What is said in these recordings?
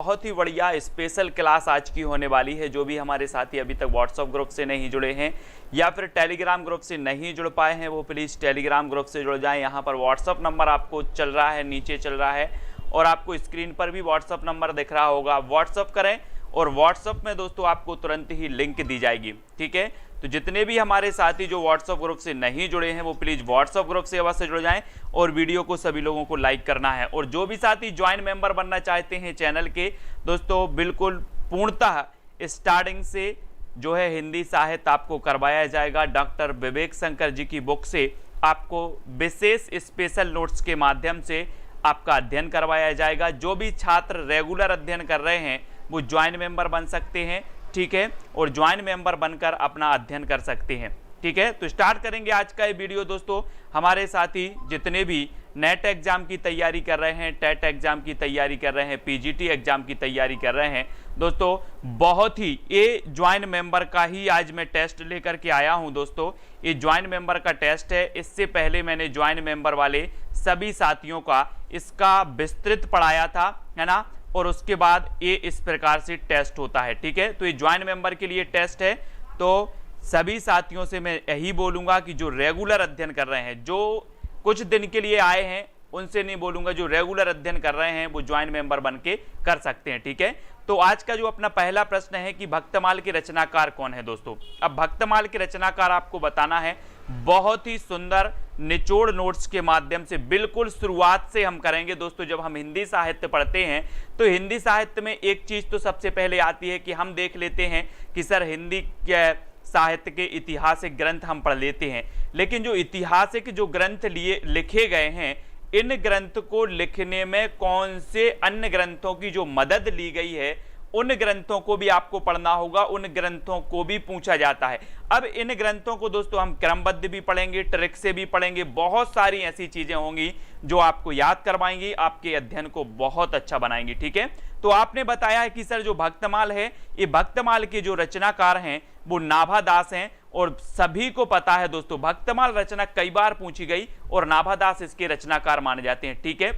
बहुत ही बढ़िया special class आज की होने वाली है। जो भी हमारे साथी अभी तक व्हाट्सएप ग्रुप से नहीं जुड़े हैं या फिर टेलीग्राम ग्रुप से नहीं जुड़ पाए हैं वो प्लीज़ टेलीग्राम ग्रुप से जुड़ जाएं। यहाँ पर व्हाट्सएप नंबर आपको चल रहा है, नीचे चल रहा है और आपको स्क्रीन पर भी व्हाट्सएप नंबर दिख रहा होगा। व्हाट्सएप करें और व्हाट्सएप में दोस्तों आपको तुरंत ही लिंक दी जाएगी। ठीक है, तो जितने भी हमारे साथी जो व्हाट्सएप ग्रुप से नहीं जुड़े हैं वो प्लीज़ व्हाट्सएप ग्रुप से अवश्य जुड़ जाएं और वीडियो को सभी लोगों को लाइक करना है। और जो भी साथी ज्वाइन मेंबर बनना चाहते हैं चैनल के दोस्तों, बिल्कुल पूर्णतः स्टार्टिंग से जो है हिंदी साहित्य आपको करवाया जाएगा। डॉक्टर विवेक शंकर जी की बुक से आपको विशेष स्पेशल नोट्स के माध्यम से आपका अध्ययन करवाया जाएगा। जो भी छात्र रेगुलर अध्ययन कर रहे हैं वो ज्वाइन मेंबर बन सकते हैं। ठीक है, और ज्वाइन मेंबर बनकर अपना अध्ययन कर सकते हैं। ठीक है, तो स्टार्ट करेंगे आज का ये वीडियो। दोस्तों हमारे साथी जितने भी नेट एग्जाम की तैयारी कर रहे हैं, टेट एग्जाम की तैयारी कर रहे हैं, पीजीटी एग्जाम की तैयारी कर रहे हैं दोस्तों, बहुत ही ये ज्वाइन मेंबर का ही आज मैं टेस्ट लेकर के आया हूं। दोस्तों ये ज्वाइन मेंबर का टेस्ट है। इससे पहले मैंने ज्वाइन मेंबर वाले सभी साथियों का इसका विस्तृत पढ़ाया था, है ना, और उसके बाद ये इस प्रकार से टेस्ट होता है। ठीक है, तो ये ज्वाइन मेंबर के लिए टेस्ट है। तो सभी साथियों से मैं यही बोलूंगा कि जो रेगुलर अध्ययन कर रहे हैं, जो कुछ दिन के लिए आए हैं उनसे नहीं बोलूंगा, जो रेगुलर अध्ययन कर रहे हैं वो ज्वाइन मेंबर बन के कर सकते हैं। ठीक है, तो आज का जो अपना पहला प्रश्न है कि भक्तमाल के रचनाकार कौन है। दोस्तों अब भक्तमाल के रचनाकार आपको बताना है। बहुत ही सुंदर निचोड़ नोट्स के माध्यम से बिल्कुल शुरुआत से हम करेंगे। दोस्तों जब हम हिंदी साहित्य पढ़ते हैं तो हिंदी साहित्य में एक चीज तो सबसे पहले आती है कि हम देख लेते हैं कि सर हिंदी के साहित्य के ऐतिहासिक ग्रंथ हम पढ़ लेते हैं, लेकिन जो ऐतिहासिक जो ग्रंथ लिखे गए हैं इन ग्रंथ को लिखने में कौन से अन्य ग्रंथों की जो मदद ली गई है उन ग्रंथों को भी आपको पढ़ना होगा, उन ग्रंथों को भी पूछा जाता है। अब इन ग्रंथों को दोस्तों हम क्रमबद्ध भी पढ़ेंगे, ट्रिक से भी पढ़ेंगे, बहुत सारी ऐसी चीजें होंगी जो आपको याद करवाएंगी, आपके अध्ययन को बहुत अच्छा बनाएंगी। ठीक है, तो आपने बताया है कि सर जो भक्तमाल है ये भक्तमाल के जो रचनाकार हैं वो नाभादास हैं और सभी को पता है दोस्तों भक्तमाल रचना कई बार पूछी गई और नाभादास इसके रचनाकार माने जाते हैं। ठीक है,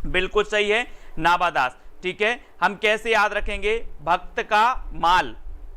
बिल्कुल सही है, नाभादास। ठीक है, हम कैसे याद रखेंगे? भक्त का माल,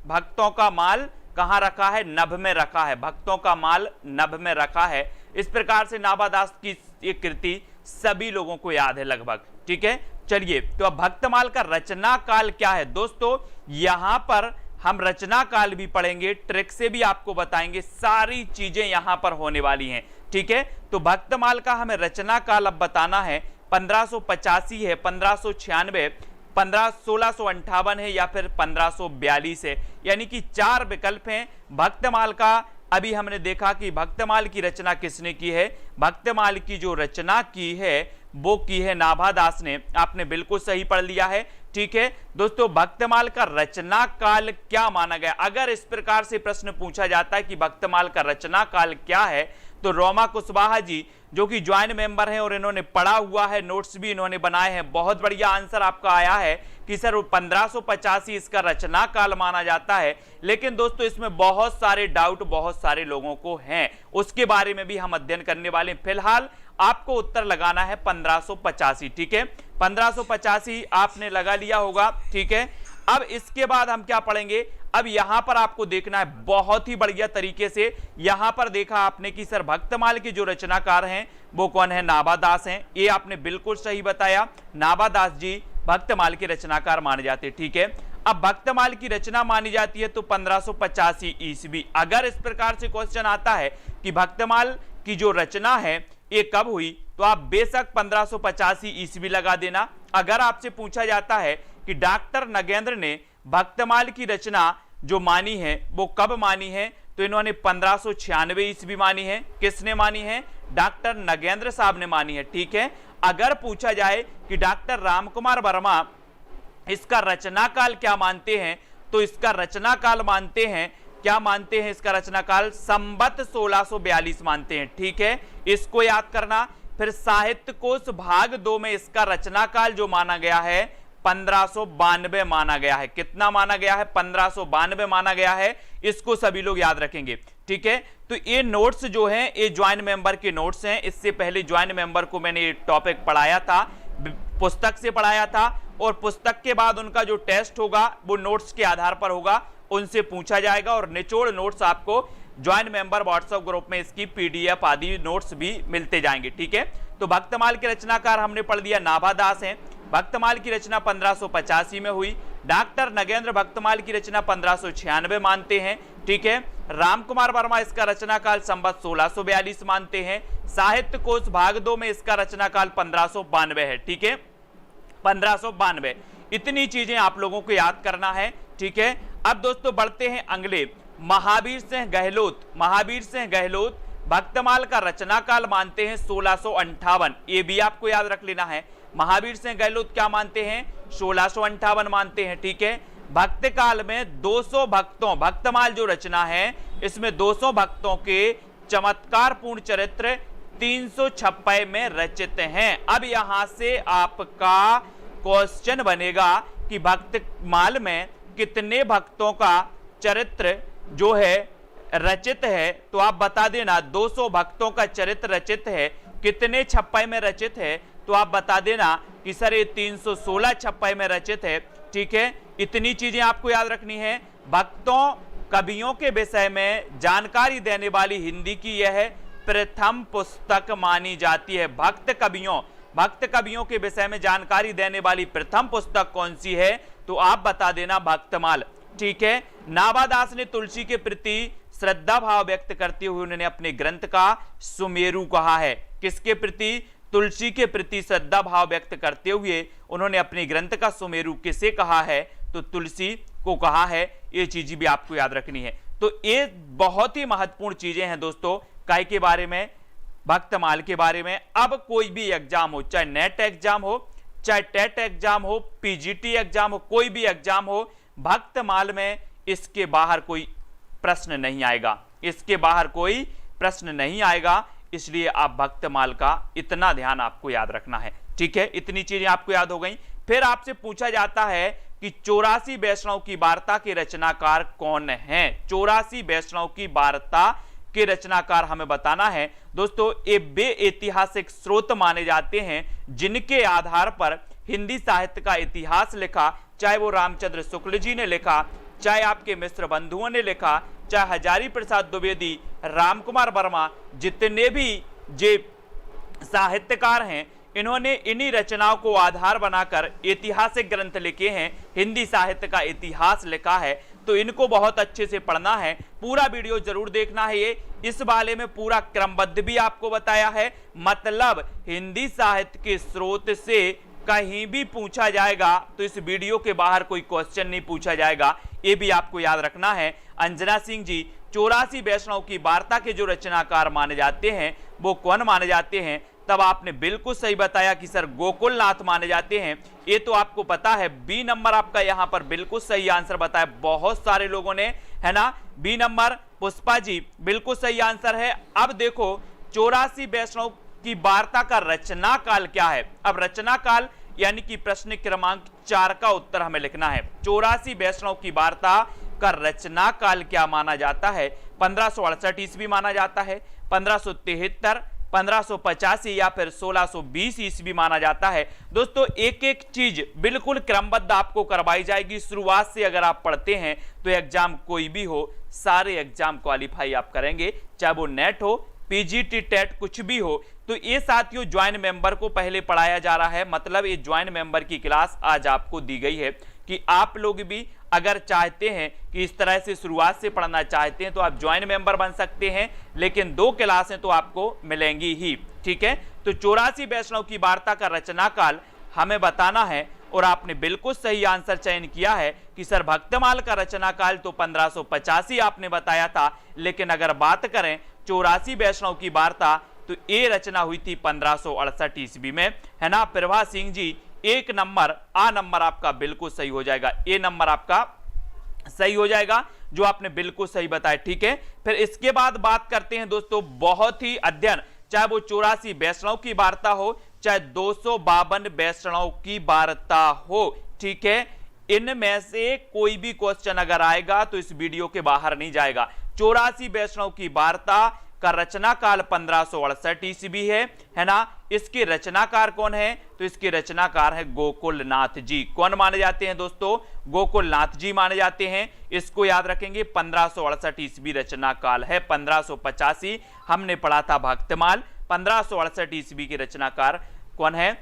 भक्तों का माल कहां रखा है? नभ में रखा है। भक्तों का माल नभ में रखा है। इस प्रकार से नाभादास की ये कृति सभी लोगों को याद है लगभग। ठीक है, चलिए तो अब भक्तमाल का रचना काल क्या है। दोस्तों यहां पर हम रचना काल भी पढ़ेंगे, ट्रिक से भी आपको बताएंगे, सारी चीजें यहां पर होने वाली हैं। ठीक है, तो भक्तमाल का हमें रचना काल अब बताना है। 1585 है, 1596, 1658 है या फिर 1542 है, यानी कि 4 विकल्प हैं। भक्तमाल का अभी हमने देखा कि भक्तमाल की रचना किसने की है। भक्तमाल की जो रचना की है वो की है नाभादास ने। आपने बिल्कुल सही पढ़ लिया है। ठीक है दोस्तों, भक्तमाल का रचना काल क्या माना गया? अगर इस प्रकार से प्रश्न पूछा जाता है कि भक्तमाल का रचना काल क्या है तो रोमा कुशवाहा जी जो कि ज्वाइन मेंबर हैं और इन्होंने पढ़ा हुआ है, नोट्स भी इन्होंने बनाए हैं, बहुत बढ़िया आंसर आपका आया है कि सर 1585 इसका रचना काल माना जाता है। लेकिन दोस्तों इसमें बहुत सारे डाउट बहुत सारे लोगों को हैं, उसके बारे में भी हम अध्ययन करने वाले हैं। फिलहाल आपको उत्तर लगाना है 1585। ठीक है, 1585 आपने लगा लिया होगा। ठीक है, अब इसके बाद हम क्या पढ़ेंगे? अब यहां पर आपको देखना है बहुत ही बढ़िया तरीके से। यहां पर देखा आपने कि सर भक्तमाल के जो रचनाकार हैं वो कौन है? नाभादास हैं। ये आपने बिल्कुल सही बताया, नाभादास जी भक्तमाल के रचनाकार माने जाते हैं। ठीक है, अब भक्तमाल की रचना मानी जाती है तो 1585 ईस्वी। अगर इस प्रकार से क्वेश्चन आता है कि भक्तमाल की जो रचना है ये कब हुई तो आप बेशक 1585 ईस्वी लगा देना। अगर आपसे पूछा जाता है कि डॉक्टर नगेंद्र ने भक्तमाल की रचना जो मानी है वो कब मानी है तो इन्होंने 1596 ईस्वी मानी है। किसने मानी है? डॉक्टर नगेंद्र साहब ने मानी है। ठीक है, अगर पूछा जाए कि डॉक्टर रामकुमार वर्मा इसका रचना काल क्या मानते हैं तो इसका रचना काल मानते हैं, क्या मानते हैं? इसका रचना काल संवत 1642 मानते हैं। ठीक है, इसको याद करना। फिर साहित्य कोश भाग 2 में इसका रचना काल जो माना गया है 1592 माना गया है। कितना माना गया है? 1592 माना गया है। इसको सभी लोग याद रखेंगे। ठीक है, तो ये नोट्स जो हैं ये ज्वाइन मेंबर के नोट्स हैं। इससे पहले ज्वाइन मेंबर को मैंने ये टॉपिक पढ़ाया था। पुस्तक से पढ़ाया था, और पुस्तक के बाद उनका जो टेस्ट होगा वो नोट्स के आधार पर होगा, उनसे पूछा जाएगा, और निचोड़ नोट्स आपको ज्वाइंट मेंबर व्हाट्सएप ग्रुप में इसकी पीडीएफ आदि नोट्स भी मिलते जाएंगे। ठीक है, तो भक्तमाल के रचनाकार हमने पढ़ दिया नाभा दास हैं। भक्तमाल की रचना 1585 में हुई। डॉक्टर नगेंद्र भक्तमाल की रचना 1596 मानते हैं। ठीक है, रामकुमार वर्मा इसका रचनाकाल संवत 1642 मानते हैं। साहित्य कोश भाग 2 में इसका रचनाकाल 1592 है। ठीक है, 1592। इतनी चीजें आप लोगों को याद करना है। ठीक है, अब दोस्तों बढ़ते हैं अगले। महावीर सिंह गहलोत, महावीर सिंह गहलोत भक्तमाल का रचनाकाल मानते हैं 1658। ये भी आपको याद रख लेना है। महावीर सिंह गहलोत क्या मानते हैं? 1658 मानते हैं। ठीक है, भक्त काल में 200 भक्तों, भक्तमाल जो रचना है इसमें 200 भक्तों के चमत्कारपूर्ण चरित्र 356 में रचित हैं। अब यहां से आपका क्वेश्चन बनेगा कि भक्तमाल में कितने भक्तों का चरित्र जो है रचित है, तो आप बता देना 200 भक्तों का चरित्र रचित है, कितने छप्पे में रचित है, तो आप बता देना कि सर ये 316 छप्पे में रचित है। ठीक है, इतनी चीजें आपको याद रखनी है। भक्तों कवियों के विषय में जानकारी देने वाली हिंदी की यह प्रथम पुस्तक मानी जाती है। भक्त कवियों के विषय में जानकारी देने वाली प्रथम पुस्तक कौन सी है, तो आप बता देना भक्तमाल। ठीक है, नाभा दास ने तुलसी के प्रति श्रद्धा भाव व्यक्त करते हुए उन्होंने अपने ग्रंथ का सुमेरु कहा है। किसके प्रति? तुलसी के प्रति श्रद्धा भाव व्यक्त करते हुए उन्होंने अपने ग्रंथ का सुमेरु किसे कहा है, तो तुलसी को कहा है। ये चीज भी आपको याद रखनी है। तो ये बहुत ही महत्वपूर्ण चीजें हैं दोस्तों, काय के बारे में, भक्तमाल के बारे में। अब कोई भी एग्जाम हो, चाहे नेट एग्जाम हो, चाहे टेट एग्जाम हो, पीजीटी एग्जाम हो, कोई भी एग्जाम हो, भक्तमाल में इसके बाहर कोई प्रश्न नहीं आएगा, इसके बाहर कोई प्रश्न नहीं आएगा। इसलिए आप भक्तमाल का इतना ध्यान आपको याद रखना है। ठीक है, इतनी चीजें आपको याद हो गई। फिर आपसे पूछा जाता है कि 84 वैष्णव की वार्ता के रचनाकार कौन हैं? 84 वैष्णव की वार्ता के रचनाकार हमें बताना है। दोस्तों ये वे ऐतिहासिक स्रोत माने जाते हैं जिनके आधार पर हिंदी साहित्य का इतिहास लिखा, चाहे वो रामचंद्र शुक्ल जी ने लिखा, चाहे आपके मिश्र बंधुओं ने लिखा, चाहे हजारी प्रसाद द्विवेदी, रामकुमार वर्मा, जितने भी जे साहित्यकार हैं, इन्होंने इन्हीं रचनाओं को आधार बनाकर ऐतिहासिक ग्रंथ लिखे हैं, हिंदी साहित्य का इतिहास लिखा है। तो इनको बहुत अच्छे से पढ़ना है, पूरा वीडियो जरूर देखना है। ये इस बारे में पूरा क्रमबद्ध भी आपको बताया है। मतलब हिंदी साहित्य के स्रोत से कहीं भी पूछा जाएगा तो इस वीडियो के बाहर कोई क्वेश्चन नहीं पूछा जाएगा, ये भी आपको याद रखना है। अंजना सिंह जी 84 वैष्णव की वार्ता के जो रचनाकार माने जाते हैं वो कौन माने जाते हैं? तब आपने बिल्कुल सही बताया कि सर गोकुलनाथ माने जाते हैं। ये तो आपको पता है। बी नंबर आपका यहाँ पर बिल्कुल सही आंसर बताया बहुत सारे लोगों ने, है ना। बी नंबर पुष्पा जी बिल्कुल सही आंसर है। अब देखो 84 वैष्णव की वार्ता का रचना काल क्या है। अब रचना काल यानी कि प्रश्न क्रमांक 4 का उत्तर हमें लिखना है। 84 वैष्णव की वार्ता का रचना काल क्या माना जाता है? 1568 ईस्वी माना जाता है, 1573, 1585 या फिर 1620 ईस्वी माना जाता है। दोस्तों एक एक चीज बिल्कुल क्रमबद्ध आपको करवाई जाएगी। शुरुआत से अगर आप पढ़ते हैं तो एग्जाम कोई भी हो, सारे एग्जाम क्वालिफाई आप करेंगे, चाहे वो नेट हो, पीजीटी, टेट, कुछ भी हो। तो ये साथियों ज्वाइंट मेंबर को पहले पढ़ाया जा रहा है। मतलब ये ज्वाइंट मेंबर की क्लास आज आपको दी गई है कि आप लोग भी अगर चाहते हैं कि इस तरह से शुरुआत से पढ़ना चाहते हैं तो आप ज्वाइंट मेंबर बन सकते हैं, लेकिन 2 क्लासें तो आपको मिलेंगी ही। ठीक है, तो 84 वैष्णव की वार्ता का रचना काल हमें बताना है और आपने बिल्कुल सही आंसर चयन किया है कि सर भक्तमाल का रचना काल तो 1585 आपने बताया था, लेकिन अगर बात करें 84 वैष्णव की वार्ता तो ये रचना हुई थी 1568 ईस्वी में, है ना। प्रभा सिंह जी 1 नंबर, आ नंबर आपका बिल्कुल सही हो जाएगा, ए नंबर आपका सही हो जाएगा जो आपने बिल्कुल सही बताया। ठीक है, फिर इसके बाद बात करते हैं दोस्तों बहुत ही अध्ययन, चाहे वो 84 वैष्णव की वार्ता हो, चाहे 252 वैष्णव की वार्ता हो। ठीक है, इनमें से कोई भी क्वेश्चन अगर आएगा तो इस वीडियो के बाहर नहीं जाएगा। 84 वैष्णव की वार्ता का रचना काल 1568 ईस्वी है ना। इसके रचनाकार कौन है? तो इसके रचनाकार है गोकुलनाथ जी। कौन माने जाते हैं दोस्तों? गोकुलनाथ जी माने जाते हैं। इसको याद रखेंगे। 1568 ईस्वी रचना काल है। 1585 हमने पढ़ा था भक्तमाल। 1568 ईस्वी के रचनाकार कौन है?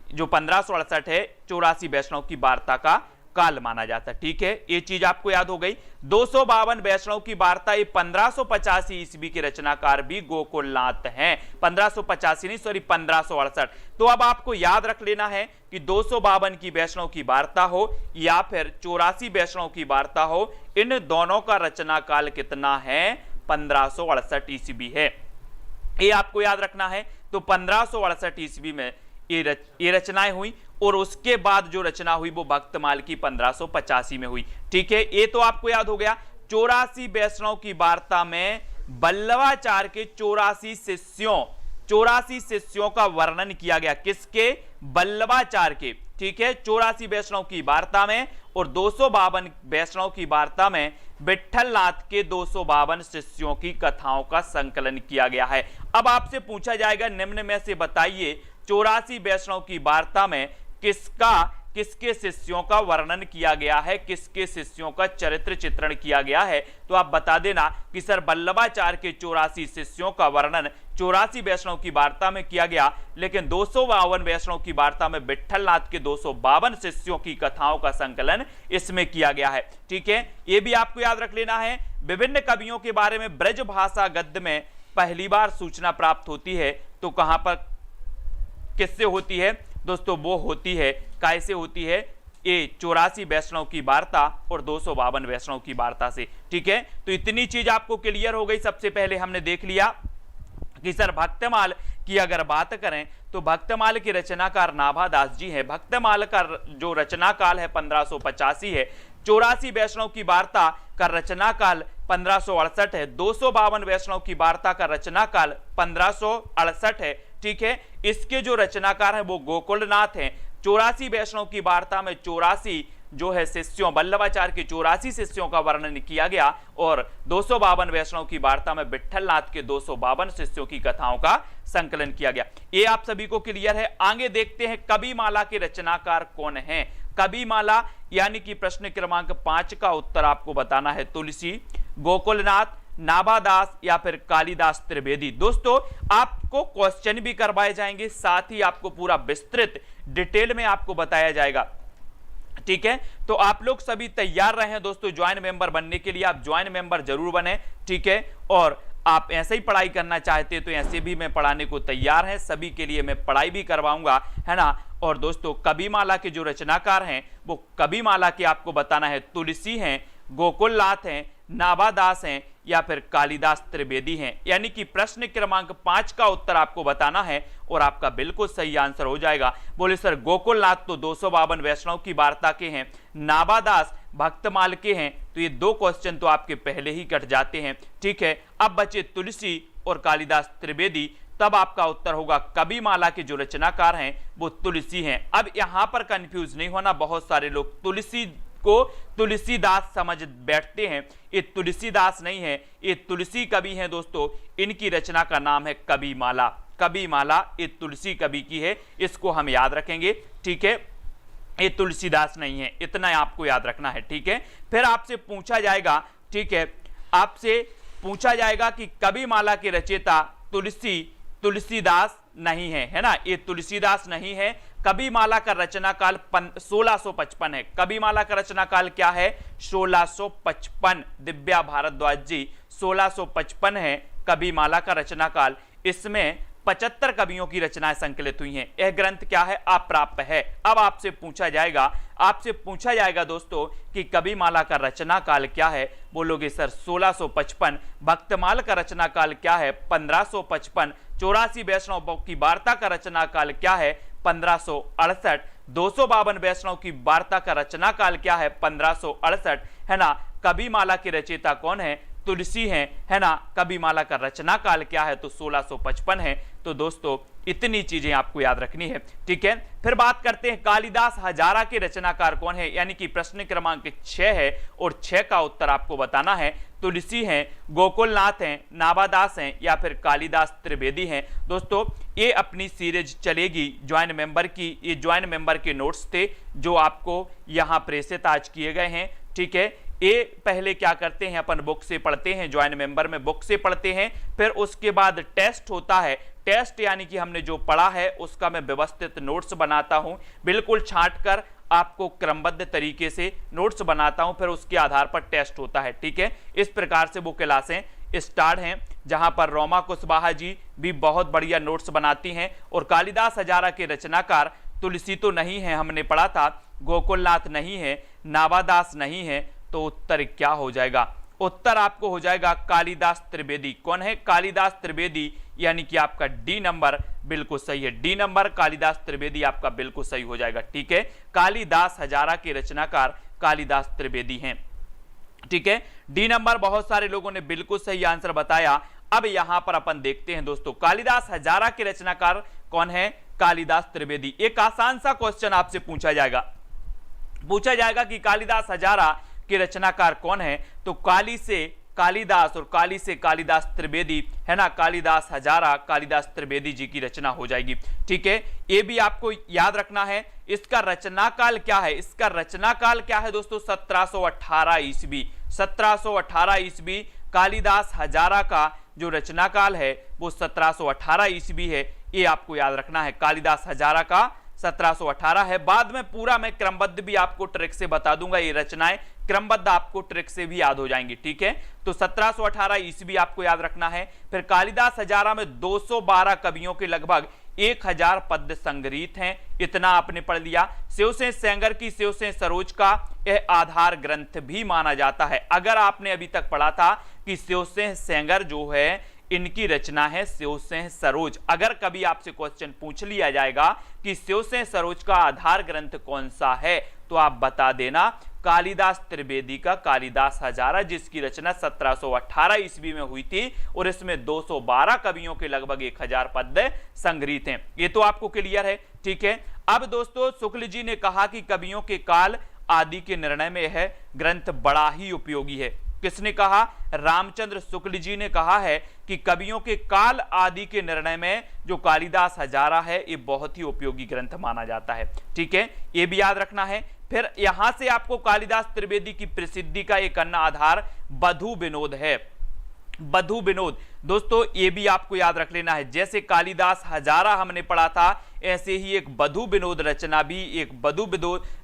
जो 1568 है 84 वैष्णव की वार्ता का काल माना जाता है। ठीक है, ये चीज आपको याद हो गई। 252 वैष्णव की वार्ता, ये 1585 ईस्वी के रचनाकार भी गोकुलनाथ हैं। 1585 नहीं, सॉरी 1568। तो अब आपको याद रख लेना है कि 252 की वैष्णव की वार्ता हो या फिर 84 वैष्णव की वार्ता हो, इन दोनों का रचना काल कितना है? 1568 ईस्वी है। ये आपको याद रखना है। तो 1568 ईस्वी में ये रचनाएं हुई और उसके बाद जो रचना हुई वो भक्तमाल की 1585 में हुई। ठीक है, ये तो आपको याद हो गया। 84 वैष्णव की वार्ता में वल्लभाचार्य के 84 शिष्यों का वर्णन किया गया। किसके? वल्लभाचार्य के। ठीक है, 84 वैष्णव की वार्ता में और 252 वैष्णव की वार्ता में विट्ठलनाथ के 252 शिष्यों की कथाओं का संकलन किया गया है। अब आपसे पूछा जाएगा निम्न में से बताइए 84 वैष्णव की वार्ता में किसके शिष्यों का वर्णन किया गया है, किसके शिष्यों का चरित्र चित्रण किया गया है? तो आप बता देना कि सर वल्लभाचार्य के 84 शिष्यों का वर्णन 84 वैष्णव की वार्ता में किया गया, लेकिन 252 वैष्णव की वार्ता में विट्ठलनाथ के 252 शिष्यों की कथाओं का संकलन इसमें किया गया है। ठीक है, यह भी आपको याद रख लेना है। विभिन्न कवियों के बारे में ब्रज भाषा गद्य में पहली बार सूचना प्राप्त होती है तो कहां पर, किससे होती है दोस्तों? वो होती है, कैसे होती है? ये 84 वैष्णव की वार्ता और 252 वैष्णव की वार्ता से। ठीक है, तो इतनी चीज आपको क्लियर हो गई। सबसे पहले हमने देख लिया कि सर भक्तमाल की अगर बात करें तो भक्तमाल के रचनाकार नाभादास जी हैं। भक्तमाल का जो रचना काल है 1585 है। 84 वैष्णव की वार्ता का रचना काल 1568 है। 252 वैष्णव की वार्ता का रचना काल 1568 है। ठीक है, इसके जो रचनाकार हैं वो गोकुलनाथ हैं। 84 वैष्णव की वार्ता में 84 जो है शिष्यों, वल्लभाचार्य के 84 शिष्यों का वर्णन किया गया और 252 वैष्णव की वार्ता में विट्ठलनाथ के 252 शिष्यों की कथाओं का संकलन किया गया। ये आप सभी को क्लियर है। आगे देखते हैं कविमाला के रचनाकार कौन हैं। कविमाला यानी कि प्रश्न क्रमांक 5 का उत्तर आपको बताना है तुलसी, गोकुलनाथ, नाभादास या फिर कालिदास त्रिवेदी। दोस्तों आपको क्वेश्चन भी करवाए जाएंगे, साथ ही आपको पूरा विस्तृत डिटेल में आपको बताया जाएगा। ठीक है, तो आप लोग सभी तैयार रहे दोस्तों ज्वाइन मेंबर बनने के लिए। आप ज्वाइन मेंबर जरूर बने। ठीक है, और आप ऐसे ही पढ़ाई करना चाहते तो ऐसे भी मैं पढ़ाने को तैयार है। सभी के लिए मैं पढ़ाई भी करवाऊंगा, है ना। और दोस्तों कविमाला के जो रचनाकार हैं वो कविमाला के आपको बताना है तुलसी हैं, गोकुलनाथ हैं, नाभादास हैं या फिर कालिदास त्रिवेदी हैं। यानी कि प्रश्न क्रमांक 5 का उत्तर आपको बताना है और आपका बिल्कुल सही आंसर हो जाएगा। बोले सर गोकुलनाथ तो 252 वैष्णव की वार्ता के हैं, नाभादास भक्तमाल के हैं, तो ये 2 क्वेश्चन तो आपके पहले ही कट जाते हैं। ठीक है, अब बचे तुलसी और कालिदास त्रिवेदी। तब आपका उत्तर होगा कविमाला के जो रचनाकार हैं वो तुलसी हैं। अब यहां पर कंफ्यूज नहीं होना, बहुत सारे लोग तुलसी को तुलसीदास समझ बैठते हैं। ये तुलसीदास नहीं है, ये तुलसी कवि हैं दोस्तों। इनकी रचना का नाम है कविमाला। कविमाला ये तुलसी कवि की है, इसको हम याद रखेंगे। ठीक है, ये तुलसीदास नहीं है, इतना आपको याद रखना है। ठीक है, फिर आपसे पूछा जाएगा, ठीक है, आपसे पूछा जाएगा कि कविमाला के रचयिता तुलसीदास नहीं है, है ना। ये तुलसीदास नहीं है। कविमाला का रचना काल 1655 है। कविमाला का रचना काल क्या है? 1655। दिव्या भारद्वाज जी 1655 है कविमाला का रचना काल। इसमें 75 कवियों की रचनाएं संकलित हुई हैं। यह ग्रंथ क्या है? अप्राप्य है। अब आपसे पूछा जाएगा दोस्तों कि कविमाला का रचना काल क्या है? बोलोगे सर 1655। भक्तमाल का रचना काल क्या है? 1555। 84 वैष्णव की वार्ता का रचना काल क्या है? 1568। 252 वैष्णव की वार्ता का रचना काल क्या है? 1568, है ना। कविमाला के रचयिता कौन है? तुलसी हैं, है ना। कविमाला का रचना काल क्या है? तो 1655 है। तो दोस्तों इतनी चीजें आपको याद रखनी है, ठीक है। फिर बात करते हैं कालिदास हजारा के रचनाकार कौन है, यानी कि प्रश्न क्रमांक 6 है और 6 का उत्तर आपको बताना है। तुलसी हैं, गोकुलनाथ हैं, नाभादास हैं या फिर कालिदास त्रिवेदी हैं। दोस्तों ये अपनी सीरीज चलेगी ज्वाइन मेंबर की, ये ज्वाइन मेंबर के नोट्स थे जो आपको यहाँ प्रेषित आज किए गए हैं, ठीक है। ये पहले क्या करते हैं, अपन बुक से पढ़ते हैं, ज्वाइन मेंबर में बुक से पढ़ते हैं, फिर उसके बाद टेस्ट होता है। टेस्ट यानी कि हमने जो पढ़ा है उसका मैं व्यवस्थित नोट्स बनाता हूं, बिल्कुल छांट कर आपको क्रमबद्ध तरीके से नोट्स बनाता हूं, फिर उसके आधार पर टेस्ट होता है, ठीक है। इस प्रकार से वो क्लासें स्टार्ट हैं, जहां पर रोमा कुशवाहा जी भी बहुत बढ़िया नोट्स बनाती हैं। और कालिदास हजारा के रचनाकार तुलसी तो नहीं है, हमने पढ़ा था, गोकुलनाथ नहीं है, नाभादास नहीं है, तो उत्तर क्या हो जाएगा, उत्तर आपको हो जाएगा कालिदास त्रिवेदी। कौन है, कालिदास त्रिवेदी, यानी कि आपका डी नंबर बिल्कुल सही है। डी नंबर कालिदास त्रिवेदी आपका बिल्कुल सही हो जाएगा, ठीक है। कालिदास हजारा के रचनाकार कालिदास त्रिवेदी हैं, ठीक है। डी नंबर बहुत सारे लोगों ने बिल्कुल सही आंसर बताया। अब यहां पर अपन देखते हैं दोस्तों कालिदास हजारा के रचनाकार कौन है, कालिदास त्रिवेदी। एक आसान सा क्वेश्चन आपसे पूछा जाएगा कि कालिदास हजारा के रचनाकार कौन है, तो काली से कालिदास और काली से कालिदास त्रिवेदी है ना, कालिदास हजारा कालिदास त्रिवेदी जी की रचना हो जाएगी, ठीक है। ये भी आपको याद रखना है। इसका रचनाकाल क्या है, इसका रचनाकाल क्या है दोस्तों, 1718 ईस्वी। 1718 ईस्वी कालिदास हजारा का जो रचनाकाल है वो 1718 ईस्वी है, ये आपको याद रखना है। कालिदास हजारा का 1718 है। बाद में पूरा मैं क्रमबद्ध भी आपको ट्रिक से बता दूंगा, ये रचनाएं क्रमबद्ध आपको ट्रिक से भी याद हो जाएंगी, ठीक है। तो 1718 ईस्वी आपको याद रखना है। फिर कालिदास हजारा में 212 कवियों के लगभग 1000 पद्य संग्रहित हैं, इतना आपने पढ़ लिया। शिवसेन सेंगर की शिवसेन सरोज का यह आधार ग्रंथ भी माना जाता है। अगर आपने अभी तक पढ़ा था कि शिवसेन सेंगर जो है इनकी रचना है शिवसेन सरोज, अगर कभी आपसे क्वेश्चन पूछ लिया जाएगा कि शिवसेन सरोज का आधार ग्रंथ कौन सा है, तो आप बता देना कालिदास त्रिवेदी का कालिदास हजारा, जिसकी रचना 1718 ईस्वी में हुई थी और इसमें 212 कवियों के लगभग 1000 पद्य संग्रहित हैं। ये तो आपको क्लियर है, ठीक है। अब दोस्तों शुक्ल जी ने कहा कि कवियों के काल आदि के निर्णय में यह ग्रंथ बड़ा ही उपयोगी है। किसने कहा, रामचंद्र शुक्ल जी ने कहा है कि कवियों के काल आदि के निर्णय में जो कालिदास हजारा है ये बहुत ही उपयोगी ग्रंथ माना जाता है, ठीक है। ये भी याद रखना है। फिर यहां से आपको कालिदास त्रिवेदी की प्रसिद्धि का एक अन्य आधार बधु विनोद है। बधु विनोद दोस्तों ये भी आपको याद रख लेना है। जैसे कालिदास हजारा हमने पढ़ा था, ऐसे ही एक बधु विनोद रचना भी, एक बधु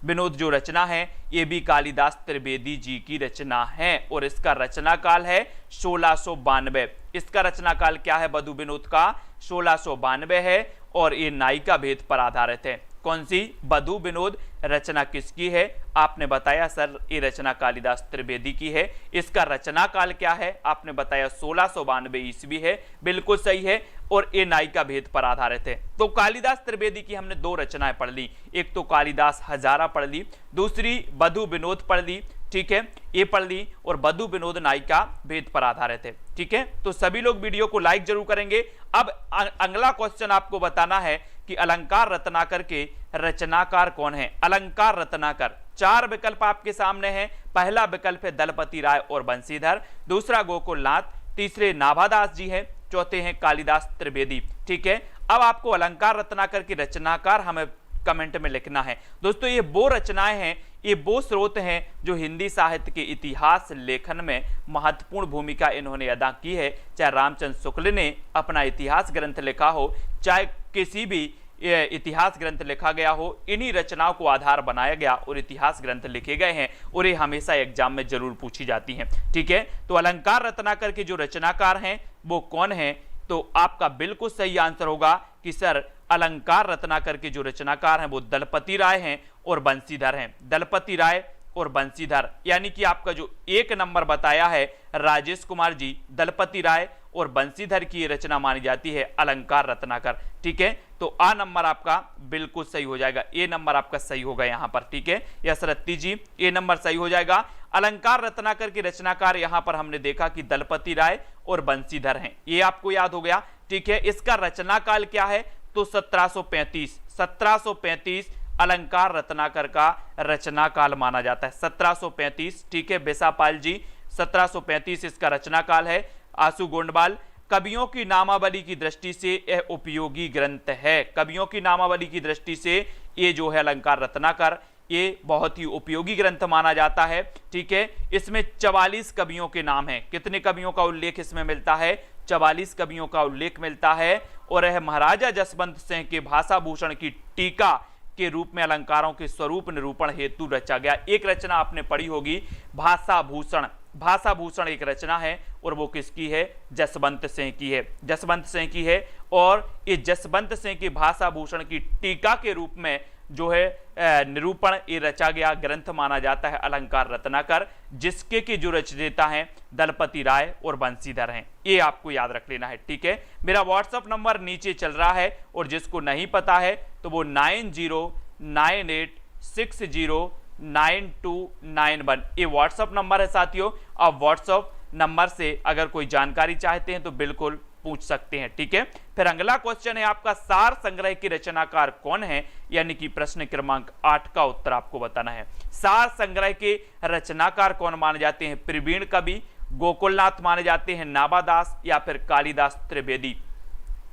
विनोद जो रचना है ये भी कालिदास त्रिवेदी जी की रचना है और इसका रचना काल है 1692। इसका रचना काल क्या है बधु विनोद का, 1692 है और ये नायिका भेद पर आधारित है। कौन सी, बधु विनोद। रचना किसकी है, आपने बताया सर ये रचना कालिदास त्रिवेदी की है। इसका रचना काल क्या है, आपने बताया 1692 ईस्वी है, बिल्कुल सही है। और ये नायिका भेद पर आधारित है। तो कालिदास त्रिवेदी की हमने दो रचनाएं पढ़ ली, एक तो कालिदास हजारा पढ़ ली, दूसरी बधु विनोद पढ़ ली, ठीक है, ये पढ़ ली। और बधु विनोद नायिका भेद पर आधारित है, ठीक है। तो सभी लोग वीडियो को लाइक जरूर करेंगे। अब अगला क्वेश्चन आपको बताना है कि अलंकार रत्नाकर के रचनाकार कौन है। अलंकार रत्नाकर, चार विकल्प आपके सामने हैं। पहला विकल्प है दलपति राय और बंशीधर, दूसरा गोकुलनाथ, तीसरे नाभादास जी हैं, चौथे हैं कालिदास त्रिवेदी, ठीक है। अब आपको अलंकार रत्नाकर के रचनाकार हमें कमेंट में लिखना है। दोस्तों ये वो रचनाएं हैं, ये वो स्रोत हैं जो हिंदी साहित्य के इतिहास लेखन में महत्वपूर्ण भूमिका इन्होंने अदा की है। चाहे रामचंद्र शुक्ल ने अपना इतिहास ग्रंथ लिखा हो, चाहे किसी भी इतिहास ग्रंथ लिखा गया हो, इन्हीं रचनाओं को आधार बनाया गया और इतिहास ग्रंथ लिखे गए हैं और ये हमेशा एग्जाम में जरूर पूछी जाती हैं, ठीक है। तो अलंकार रत्नाकर के जो रचनाकार हैं वो कौन है, तो आपका बिल्कुल सही आंसर होगा कि सर अलंकार रत्नाकर के जो रचनाकार हैं वो दलपति राय हैं और बंशीधर हैं। दलपति राय और बंशीधर, यानी कि आपका जो एक नंबर बताया है राजेश कुमार जी, दलपति राय और बंशीधर की रचना मानी जाती है अलंकार रत्नाकर, ठीक है। तो आ नंबर आपका बिल्कुल सही हो जाएगा, ए नंबर आपका सही होगा यहां पर, ठीक है। यसरत्ती जी ए नंबर सही हो जाएगा। अलंकार रत्नाकर के रचनाकार यहां पर हमने देखा कि दलपति राय और बंशीधर हैं, ये आपको याद हो गया, ठीक है। इसका रचना काल क्या है, तो 1735 अलंकार रत्नाकर का रचना काल माना जाता है, 1735, ठीक है। बेसापाल जी 1735 इसका रचना काल है। आशु गोंडवाल, कवियों की नामावली की दृष्टि से यह उपयोगी ग्रंथ है, कवियों की नामावली की दृष्टि से ये जो है अलंकार रत्नाकर ये बहुत ही उपयोगी ग्रंथ माना जाता है, ठीक है। इसमें 44 कवियों के नाम हैं। कितने कवियों का उल्लेख इसमें मिलता है, 44 कवियों का उल्लेख मिलता है। और यह महाराजा जसवंत सिंह के भाषा भूषण की टीका के रूप में अलंकारों के स्वरूप निरूपण हेतु रचा गया। एक रचना आपने पढ़ी होगी भाषा भूषण, भाषा भूषण एक रचना है और वो किसकी है, जसवंत सिंह की है, जसवंत सिंह की है। और ये जसवंत सिंह की भाषा भूषण की टीका के रूप में जो है निरूपण ये रचा गया ग्रंथ माना जाता है अलंकार रत्नाकर, जिसके की जो रचयिता हैं दलपति राय और बंशीधर हैं। ये आपको याद रख लेना है, ठीक है। मेरा व्हाट्सएप नंबर नीचे चल रहा है और जिसको नहीं पता है तो वो 9098609291 ये व्हाट्सएप नंबर है साथियों। आप व्हाट्सएप नंबर से अगर कोई जानकारी चाहते हैं तो बिल्कुल पूछ सकते हैं, ठीक है। फिर अगला क्वेश्चन है आपका, सार संग्रह के रचनाकार कौन है, यानी कि प्रश्न क्रमांक 8 का उत्तर आपको बताना है। सार संग्रह के रचनाकार कौन माने जाते हैं, प्रवीण कवि, गोकुलनाथ माने जाते हैं, नाबादास या फिर कालिदास त्रिवेदी।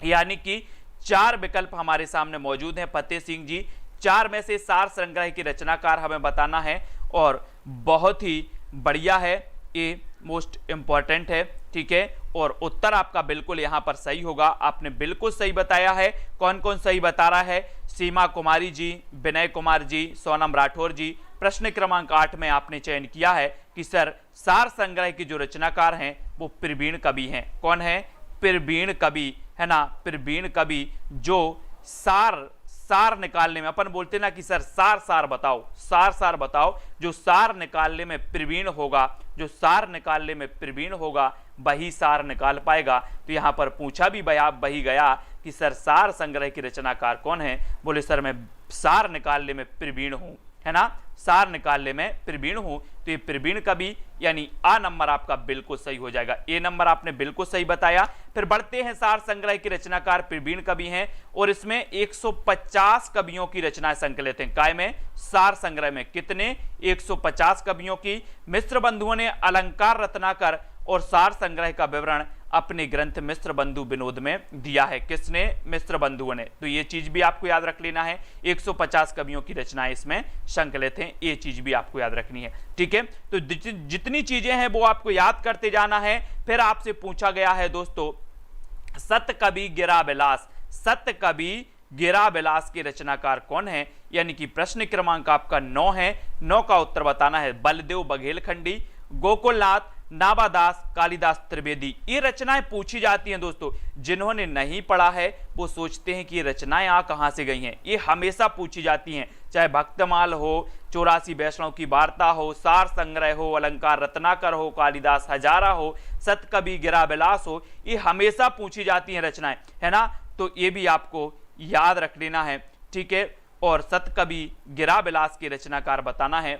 यानी कि 4 विकल्प हमारे सामने मौजूद हैं फतेह सिंह जी। 4 में से सार संग्रह की रचनाकार हमें बताना है और बहुत ही बढ़िया है, ये मोस्ट इंपॉर्टेंट है, ठीक है। और उत्तर आपका बिल्कुल यहां पर सही होगा, आपने बिल्कुल सही बताया है। कौन कौन सही बता रहा है, सीमा कुमारी जी, विनय कुमार जी, सोनम राठौर जी। प्रश्न क्रमांक 8 में आपने चयन किया है कि सर सार संग्रह के जो रचनाकार हैं वो प्रवीण कवि हैं। कौन है, प्रवीण कवि, है ना, प्रवीण कवि जो सार निकालने में, अपन बोलते ना कि सर सार बताओ, सार बताओ, जो सार निकालने में प्रवीण होगा, जो सार निकालने में प्रवीण होगा वही सार निकाल पाएगा। तो यहां पर पूछा भी वही गया कि सर सार संग्रह की रचनाकार कौन है, बोले सर मैं सार निकालने में प्रवीण हूं, है ना, सार निकालने में प्रवीण हूं। तो ये प्रवीण कवि यानी आ नंबर आपका बिल्कुल सही हो जाएगा, ए नंबर आपने बिल्कुल सही बताया। फिर बढ़ते हैं, सार संग्रह के रचनाकार प्रवीण कवि हैं और इसमें 150 कवियों की रचनाएं संकलित हैं। काय में, सार संग्रह में कितने, 150 कवियों की। मिश्र बंधुओं ने अलंकार रत्नाकर और सार संग्रह का विवरण अपने ग्रंथ मिश्र बंधु विनोद में दिया है। किसने, मिश्र बंधुओं ने। तो ये चीज भी आपको याद रख लेना है, 150 कवियों की रचनाएं इसमें संकलित हैं, ये चीज भी आपको याद रखनी है, ठीक है। तो जितनी चीजें हैं वो आपको याद करते जाना है। फिर आपसे पूछा गया है दोस्तों, सतकवि गिराबिलास, सतकवि गिराबिलास के रचनाकार कौन है, यानी कि प्रश्न क्रमांक आपका 9 है। 9 का उत्तर बताना है। बलदेव बघेलखंडी, गोकुलनाथ, नाबादास, कालिदास त्रिवेदी। ये रचनाएं पूछी जाती हैं दोस्तों। जिन्होंने नहीं पढ़ा है वो सोचते हैं कि ये रचनाएं आ कहां से गई हैं, ये हमेशा पूछी जाती हैं, चाहे भक्तमाल हो, 84 वैष्णव की वार्ता हो, सार संग्रह हो, अलंकार रत्नाकर हो, कालिदास हजारा हो, सतकवि गिराबिलास हो, ये हमेशा पूछी जाती हैं रचनाएं, है ना। तो ये भी आपको याद रख लेना है, ठीक है। और सतकवि गिराबिलास के रचनाकार बताना है।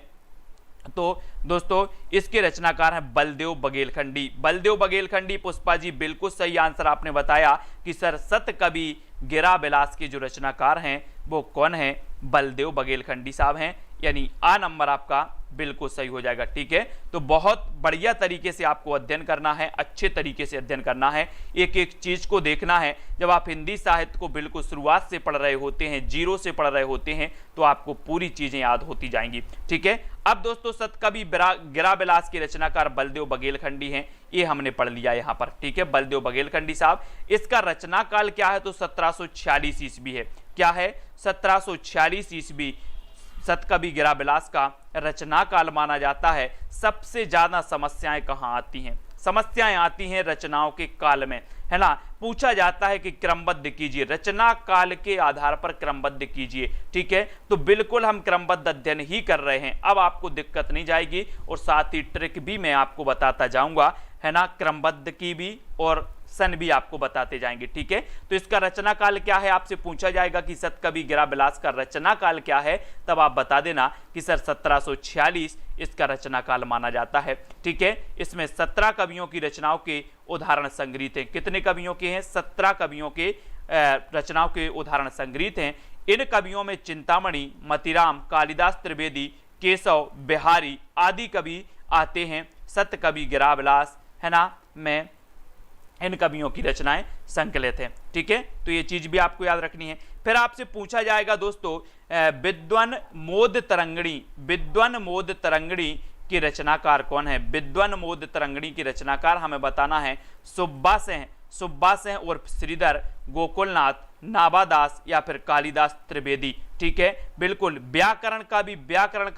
तो दोस्तों इसके रचनाकार हैं बलदेव बघेलखंडी, बलदेव बघेलखंडी। पुष्पा जी बिल्कुल सही आंसर आपने बताया कि सर सतकवि गिराबिलास के जो रचनाकार हैं वो कौन है, बलदेव बघेलखंडी साहब हैं, यानी आ नंबर आपका बिल्कुल सही हो जाएगा, ठीक है। तो बहुत बढ़िया तरीके से आपको अध्ययन करना है, अच्छे तरीके से अध्ययन करना है, एक एक चीज को देखना है। जब आप हिंदी साहित्य को बिल्कुल शुरुआत से पढ़ रहे होते हैं, जीरो से पढ़ रहे होते हैं, तो आपको पूरी चीजें याद होती जाएंगी, ठीक है। अब दोस्तों सतकवि गिराबिलास के रचनाकार बलदेव बघेलखंडी हैं, ये हमने पढ़ लिया यहाँ पर, ठीक है। बलदेव बघेलखंडी साहब, इसका रचना काल क्या है, तो 1746 ईस्वी है। क्या है, 1746 ईस्वी सतकवि गिराबिलास का रचना काल माना जाता है। सबसे ज्यादा समस्याएं कहां आती हैं, समस्याएं आती हैं रचनाओं के काल में, है ना। पूछा जाता है कि क्रमबद्ध कीजिए, रचना काल के आधार पर क्रमबद्ध कीजिए, ठीक है। तो बिल्कुल हम क्रमबद्ध अध्ययन ही कर रहे हैं, अब आपको दिक्कत नहीं जाएगी। और साथ ही ट्रिक भी मैं आपको बताता जाऊंगा, है ना, क्रमबद्ध की भी और सन भी आपको बताते जाएंगे। ठीक है, तो इसका रचना काल क्या है, आपसे पूछा जाएगा कि सतकवि गिराबिलास का रचना काल क्या है, तब आप बता देना कि सर 1746 इसका रचना काल माना जाता है। ठीक है, इसमें 17 कवियों की रचनाओं के उदाहरण संग्रहित हैं। कितने कवियों के हैं, 17 कवियों के रचनाओं के उदाहरण संग्रहित हैं। इन कवियों में चिंतामणि, मतीराम, कालिदास त्रिवेदी, केशव, बिहारी आदि कवि आते हैं। सतकवि गिराबिलास, है ना, में इन कवियों की रचनाएं संकलित हैं। ठीक है, तो ये चीज भी आपको याद रखनी है। फिर आपसे पूछा जाएगा दोस्तों विद्वन मोद तरंगिणी, विद्वन मोद तरंगिणी की रचनाकार कौन है। विद्वन मोद तरंगिणी की रचनाकार हमें बताना है सुब्बा सिंह, सुब्बा सिंह उर्फ श्रीधर, गोकुलनाथ, नाबादास या फिर कालिदास त्रिवेदी। ठीक है, बिल्कुल व्याकरण का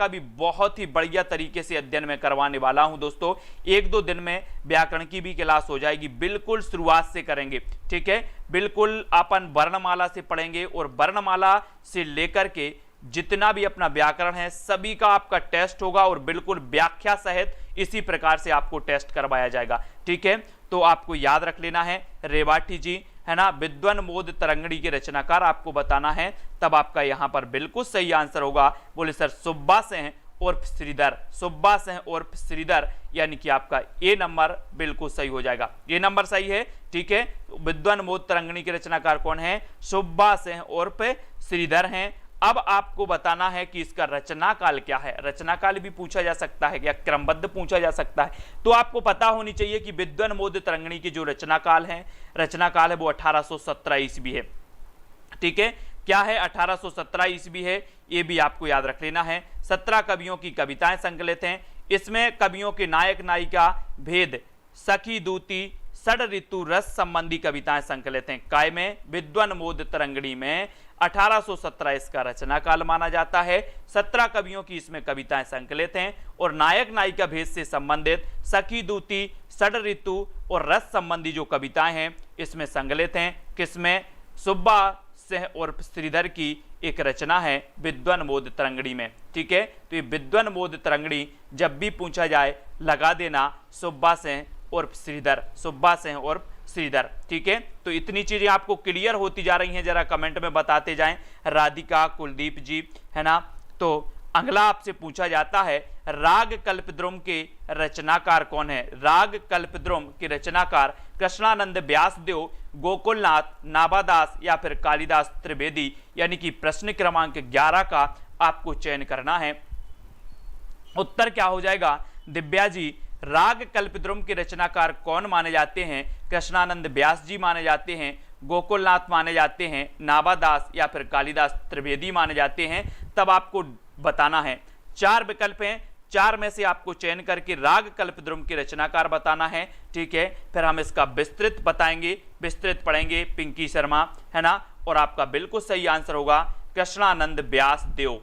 भी बहुत ही बढ़िया तरीके से अध्ययन में करवाने वाला हूं दोस्तों। 1-2 दिन में व्याकरण की भी क्लास हो जाएगी, बिल्कुल शुरुआत से करेंगे। ठीक है, बिल्कुल अपन वर्णमाला से पढ़ेंगे और वर्णमाला से लेकर के जितना भी अपना व्याकरण है सभी का आपका टेस्ट होगा और बिल्कुल व्याख्या सहित इसी प्रकार से आपको टेस्ट करवाया जाएगा। ठीक है, तो आपको याद रख लेना है रेवाटी जी, है ना, विद्वन मोद तरंगिणी के रचनाकार आपको बताना है, तब आपका यहां पर बिल्कुल सही आंसर होगा। बोले सर सुब्बा सिंह उर्फ श्रीधर, सुब्बा सिंह उर्फ श्रीधर, यानी कि आपका ए नंबर बिल्कुल सही हो जाएगा। ए नंबर सही है। ठीक है, विद्वन मोद तरंगिणी के रचनाकार कौन है, सुब्बा सिंह उर्फ श्रीधर हैं। अब आपको बताना है कि इसका रचना काल क्या है। रचना काल भी पूछा जा सकता है या क्रमबद्ध पूछा जा सकता है, तो आपको पता होनी चाहिए कि विद्वन मोद तरंगिणी की जो रचना काल है वो 1817 ईस्वी है। ठीक है, क्या है, 1817 ईस्वी है, ये भी आपको याद रख लेना है। 17 कवियों की कविताएं संकलित हैं। इसमें कवियों के नायक नायिका भेद, सखी दूती, षड ऋतु रस संबंधी कविताएं संकलित हैं। काय में, विद्वन मोद तरंगिणी में 1817 इसका रचना काल माना जाता है। 17 कवियों की इसमें कविताएं संकलित हैं और नायक नायिका भेद से संबंधित सखी दूती, षड ऋतु और रस संबंधी जो कविताएं हैं इसमें संकलित हैं। किसमें, सुब्बा सिंह उर्फ श्रीधर की एक रचना है विद्वन मोद तरंगिणी में। ठीक है, तो ये विद्वन मोद तरंगिणी जब भी पूछा जाए लगा देना सुब्बा सिंह उर्फ श्रीधर, सुब्बा सिंह उर्फ श्रीधर। ठीक है, तो इतनी चीजें आपको क्लियर होती जा रही हैं, जरा कमेंट में बताते जाएं राधिका, कुलदीप जी, है ना। तो अगला आपसे पूछा जाता है राग कल्पद्रुम के रचनाकार कौन है। राग कल्पद्रुम के रचनाकार कृष्णानंद व्यासदेव, गोकुलनाथ, नाबादास या फिर कालिदास त्रिवेदी, यानी कि प्रश्न क्रमांक 11 का आपको चयन करना है। उत्तर क्या हो जाएगा दिव्या जी, राग कल्पद्रुम के रचनाकार कौन माने जाते हैं। कृष्णानंद व्यास जी माने जाते हैं, गोकुलनाथ माने जाते हैं, नाबादास या फिर कालिदास त्रिवेदी माने जाते हैं। तब आपको बताना है, 4 विकल्प हैं, 4 में से आपको चयन करके राग कल्पद्रुम के रचनाकार बताना है। ठीक है, फिर हम इसका विस्तृत बताएंगे, विस्तृत पढ़ेंगे पिंकी शर्मा, है ना, और आपका बिल्कुल सही आंसर होगा कृष्णानंद व्यासदेव,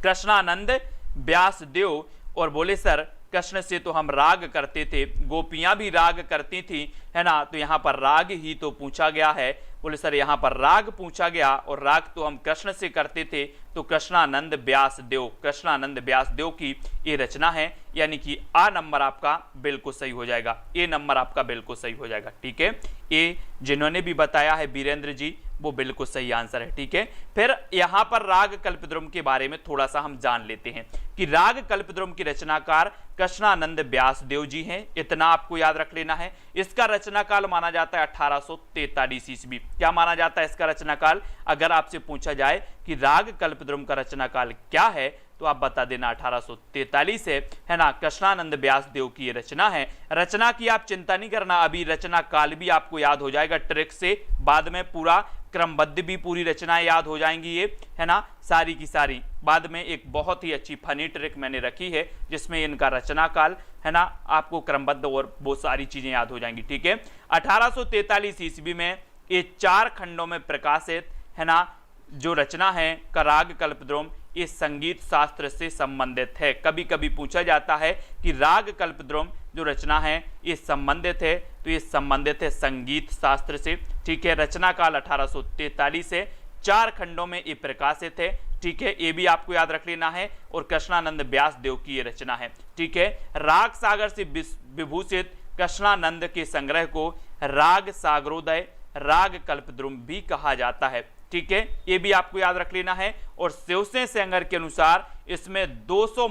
कृष्णानंद व्यासदेव। और बोले सर कृष्ण से तो हम राग करते थे, गोपियां भी राग करती थी, है ना, तो यहाँ पर राग ही तो पूछा गया है। बोले सर यहाँ पर राग पूछा गया और राग तो हम कृष्ण से करते थे, तो कृष्णानंद व्यासदेव, कृष्णानंद व्यासदेव की ये रचना है, यानी कि आ नंबर आपका बिल्कुल सही हो जाएगा, ए नंबर आपका बिल्कुल सही हो जाएगा। ठीक है, ए जिन्होंने भी बताया है वीरेंद्र जी, वो बिल्कुल सही आंसर है। ठीक है, फिर यहां पर राग कल्पद्रुम के बारे में थोड़ा सा हम जान लेते हैं कि राग कल्पद्रुम की रचनाकार कृष्णानंद व्यासदेव जी हैं, इतना आपको याद रख लेना है। इसका रचनाकाल माना जाता है 1843 ईस्वी। क्या माना जाता है इसका रचनाकाल। अगर आपसे पूछा जाए कि राग कल्पद्रुम का रचनाकाल क्या है, तो आप बता देना 1843 है ना। कृष्णानंद व्यासदेव की ये रचना है। रचना की आप चिंता नहीं करना, अभी रचना काल भी आपको याद हो जाएगा ट्रिक से, बाद में पूरा क्रमबद्ध भी पूरी रचनाएं याद हो जाएंगी ये, है ना, सारी की सारी। बाद में एक बहुत ही अच्छी फनी ट्रिक मैंने रखी है जिसमें इनका रचना काल, है ना, आपको क्रमबद्ध और वो सारी चीजें याद हो जाएंगी। ठीक है, 1843 ईस्वी में ये 4 खंडों में प्रकाशित, है ना, जो रचना है का राग कल्पद्रुम, ये संगीत शास्त्र से संबंधित है। कभी कभी पूछा जाता है कि राग कल्पद्रुम जो रचना है ये संबंधित है, तो ये संबंधित है संगीत शास्त्र से। ठीक है, रचना काल 1843 से 4 खंडों में ये प्रकाशित है। ठीक है, ये भी आपको याद रख लेना है। और कृष्णानंद व्यासदेव की ये रचना है, ठीक है। राग सागर से विभूषित कृष्णानंद के संग्रह को राग सागरोदय, राग कल्पद्रुम भी कहा जाता है, ठीक है, ये भी आपको याद रख लेना है। और शिवसेन सेंगर के अनुसार इसमें 200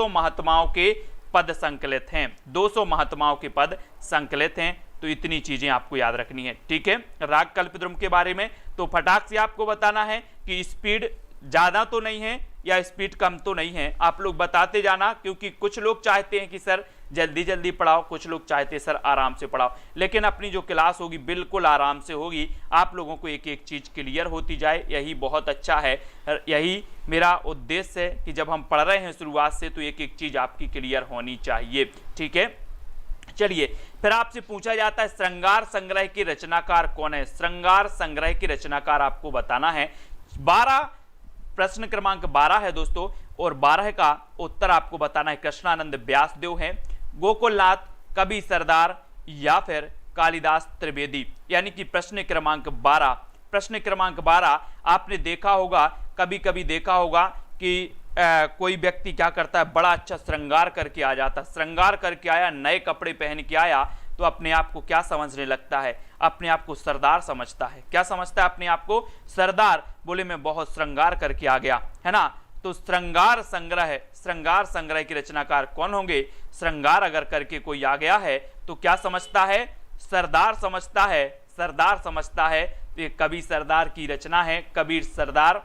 महात्माओं के पद संकलित हैं, 200 महात्माओं के पद संकलित हैं। तो इतनी चीजें आपको याद रखनी है, ठीक है। राग कल्पद्रुम के बारे में तो फटाक से आपको बताना है कि स्पीड ज्यादा तो नहीं है या स्पीड कम तो नहीं है, आप लोग बताते जाना, क्योंकि कुछ लोग चाहते हैं कि सर जल्दी जल्दी पढ़ाओ, कुछ लोग चाहते हैं सर आराम से पढ़ाओ। लेकिन अपनी जो क्लास होगी बिल्कुल आराम से होगी, आप लोगों को एक एक चीज क्लियर होती जाए, यही बहुत अच्छा है। यही मेरा उद्देश्य है कि जब हम पढ़ रहे हैं शुरुआत से तो एक एक चीज आपकी क्लियर होनी चाहिए, ठीक है। चलिए, फिर आपसे पूछा जाता है श्रृंगार संग्रह के रचनाकार कौन है। श्रृंगार संग्रह के रचनाकार आपको बताना है। 12 प्रश्न क्रमांक 12 है दोस्तों, और 12 का उत्तर आपको बताना है कृष्णानंद व्यासदेव है, गोकुलनाथ, कवि सरदार या फिर कालिदास त्रिवेदी। यानी कि प्रश्न क्रमांक 12 आपने देखा होगा, कभी कभी देखा होगा कि कोई व्यक्ति क्या करता है, बड़ा अच्छा श्रृंगार करके आ जाता, श्रृंगार करके आया, नए कपड़े पहन के आया, तो अपने आप को क्या समझने लगता है, अपने आप को सरदार समझता है। क्या समझता है अपने आप को? सरदार। बोले मैं बहुत श्रृंगार करके आ गया, है ना। तो श्रृंगार संग्रह के रचनाकार कौन होंगे? श्रृंगार अगर करके कोई आ गया है तो क्या समझता है? सरदार समझता है, सरदार समझता है। तो ये कवि सरदार की रचना है, कबीर सरदार,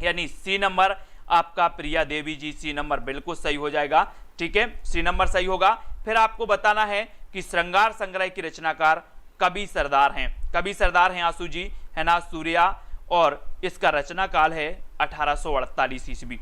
यानी सी नंबर आपका प्रिया देवी जी, सी नंबर बिल्कुल सही हो जाएगा, ठीक है, सी नंबर सही होगा। फिर आपको बताना है कि श्रृंगार संग्रह की रचनाकार कवि सरदार हैं, कवि सरदार हैं आंसू जी, है ना, सूर्या, और इसका रचना काल है 1848 ईस्वी।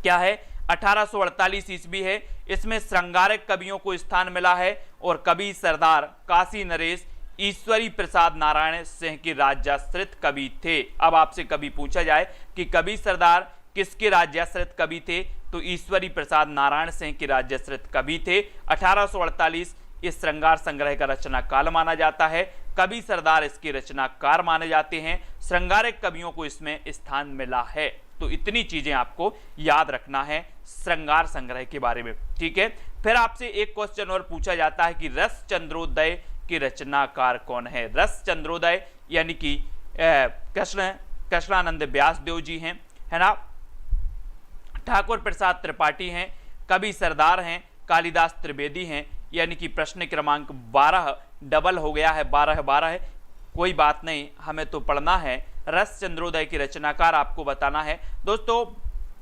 क्या है? 1848 ईस्वी है। इसमें श्रृंगारक कवियों को स्थान मिला है और कवि सरदार काशी नरेश ईश्वरी प्रसाद नारायण सिंह के राज्याश्रित कवि थे। अब आपसे कभी पूछा जाए कि कवि सरदार किसके राज्याश्रित कवि थे, तो ईश्वरी प्रसाद नारायण सिंह के राज्याश्रित कवि थे। 1848 इस श्रृंगार संग्रह का रचना काल माना जाता है, कवि सरदार इसके रचनाकार माने जाते हैं, श्रृंगारक कवियों को इसमें स्थान मिला है। तो इतनी चीजें आपको याद रखना है श्रृंगार संग्रह के बारे में, ठीक है। फिर आपसे एक क्वेश्चन और पूछा जाता है कि रस चंद्रोदय के रचनाकार कौन है। रस चंद्रोदय यानी कि कृष्णानंद व्यासदेव जी हैं, है ना, ठाकुर प्रसाद त्रिपाठी हैं, कवि सरदार हैं, कालिदास त्रिवेदी हैं। यानी कि प्रश्न क्रमांक 12 डबल हो गया है, 12 है, कोई बात नहीं, हमें तो पढ़ना है। रस चंद्रोदय की रचनाकार आपको बताना है। दोस्तों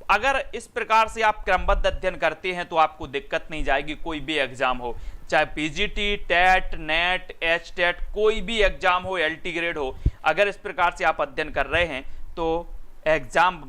अगर इस प्रकार से आप क्रमबद्ध अध्ययन करते हैं तो आपको दिक्कत नहीं जाएगी, कोई भी एग्जाम हो, चाहे पीजीटी, टेट, नेट, एचटेट, कोई भी एग्जाम हो, एलटी ग्रेड हो, अगर इस प्रकार से आप अध्ययन कर रहे हैं तो एग्जाम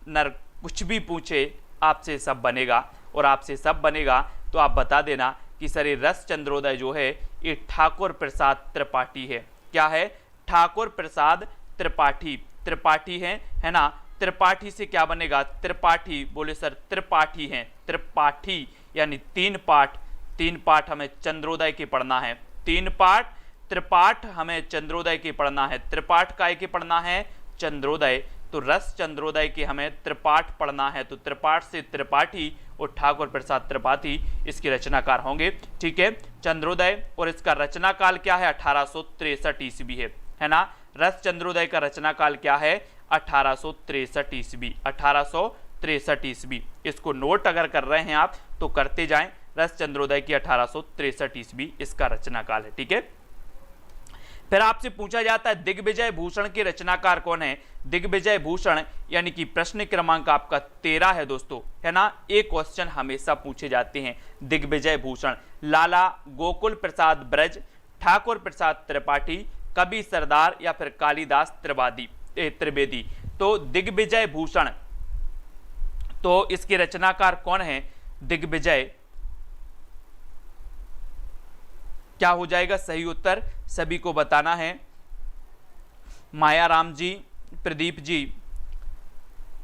नर कुछ भी पूछे आपसे सब बनेगा, और आपसे सब बनेगा तो आप बता देना कि सर ये रस चंद्रोदय जो है ये ठाकुर प्रसाद त्रिपाठी है। क्या है? ठाकुर प्रसाद त्रिपाठी, त्रिपाठी है ना। त्रिपाठी से क्या बनेगा? त्रिपाठी। बोले सर त्रिपाठी हैं, त्रिपाठी यानी 3 पाठ, 3 पाठ हमें चंद्रोदय के पढ़ना है, 3 पाठ, त्रिपाठ हमें चंद्रोदय के पढ़ना है। त्रिपाठ काय के पढ़ना है? चंद्रोदय। तो रस चंद्रोदय के हमें त्रिपाठ पढ़ना है, तो त्रिपाठ से त्रिपाठी और ठाकुर प्रसाद त्रिपाठी इसके रचनाकार होंगे, ठीक है। चंद्रोदय और इसका रचना काल क्या है? 1863 ईस्वी है ना। रस चंद्रोदय का रचना काल क्या है? 1863 ईस्वी, 1863 ईस्वी। इसको नोट अगर कर रहे हैं आप तो करते जाएं, रस चंद्रोदय की 1863 ईस्वी इसका रचना काल है, ठीक है। फिर आपसे पूछा जाता है दिग्विजय भूषण के रचनाकार कौन है। दिग्विजय भूषण यानी कि प्रश्न क्रमांक आपका 13 है दोस्तों, है ना। एक क्वेश्चन हमेशा पूछे जाते हैं, दिग्विजय भूषण, लाला गोकुल प्रसाद ब्रज, ठाकुर प्रसाद त्रिपाठी, कवि सरदार या फिर कालिदास त्रिवेदी। तो दिग्विजय भूषण, तो इसके रचनाकार कौन है? दिग्विजय, क्या हो जाएगा सही उत्तर? सभी को बताना है। मायाराम जी, प्रदीप जी,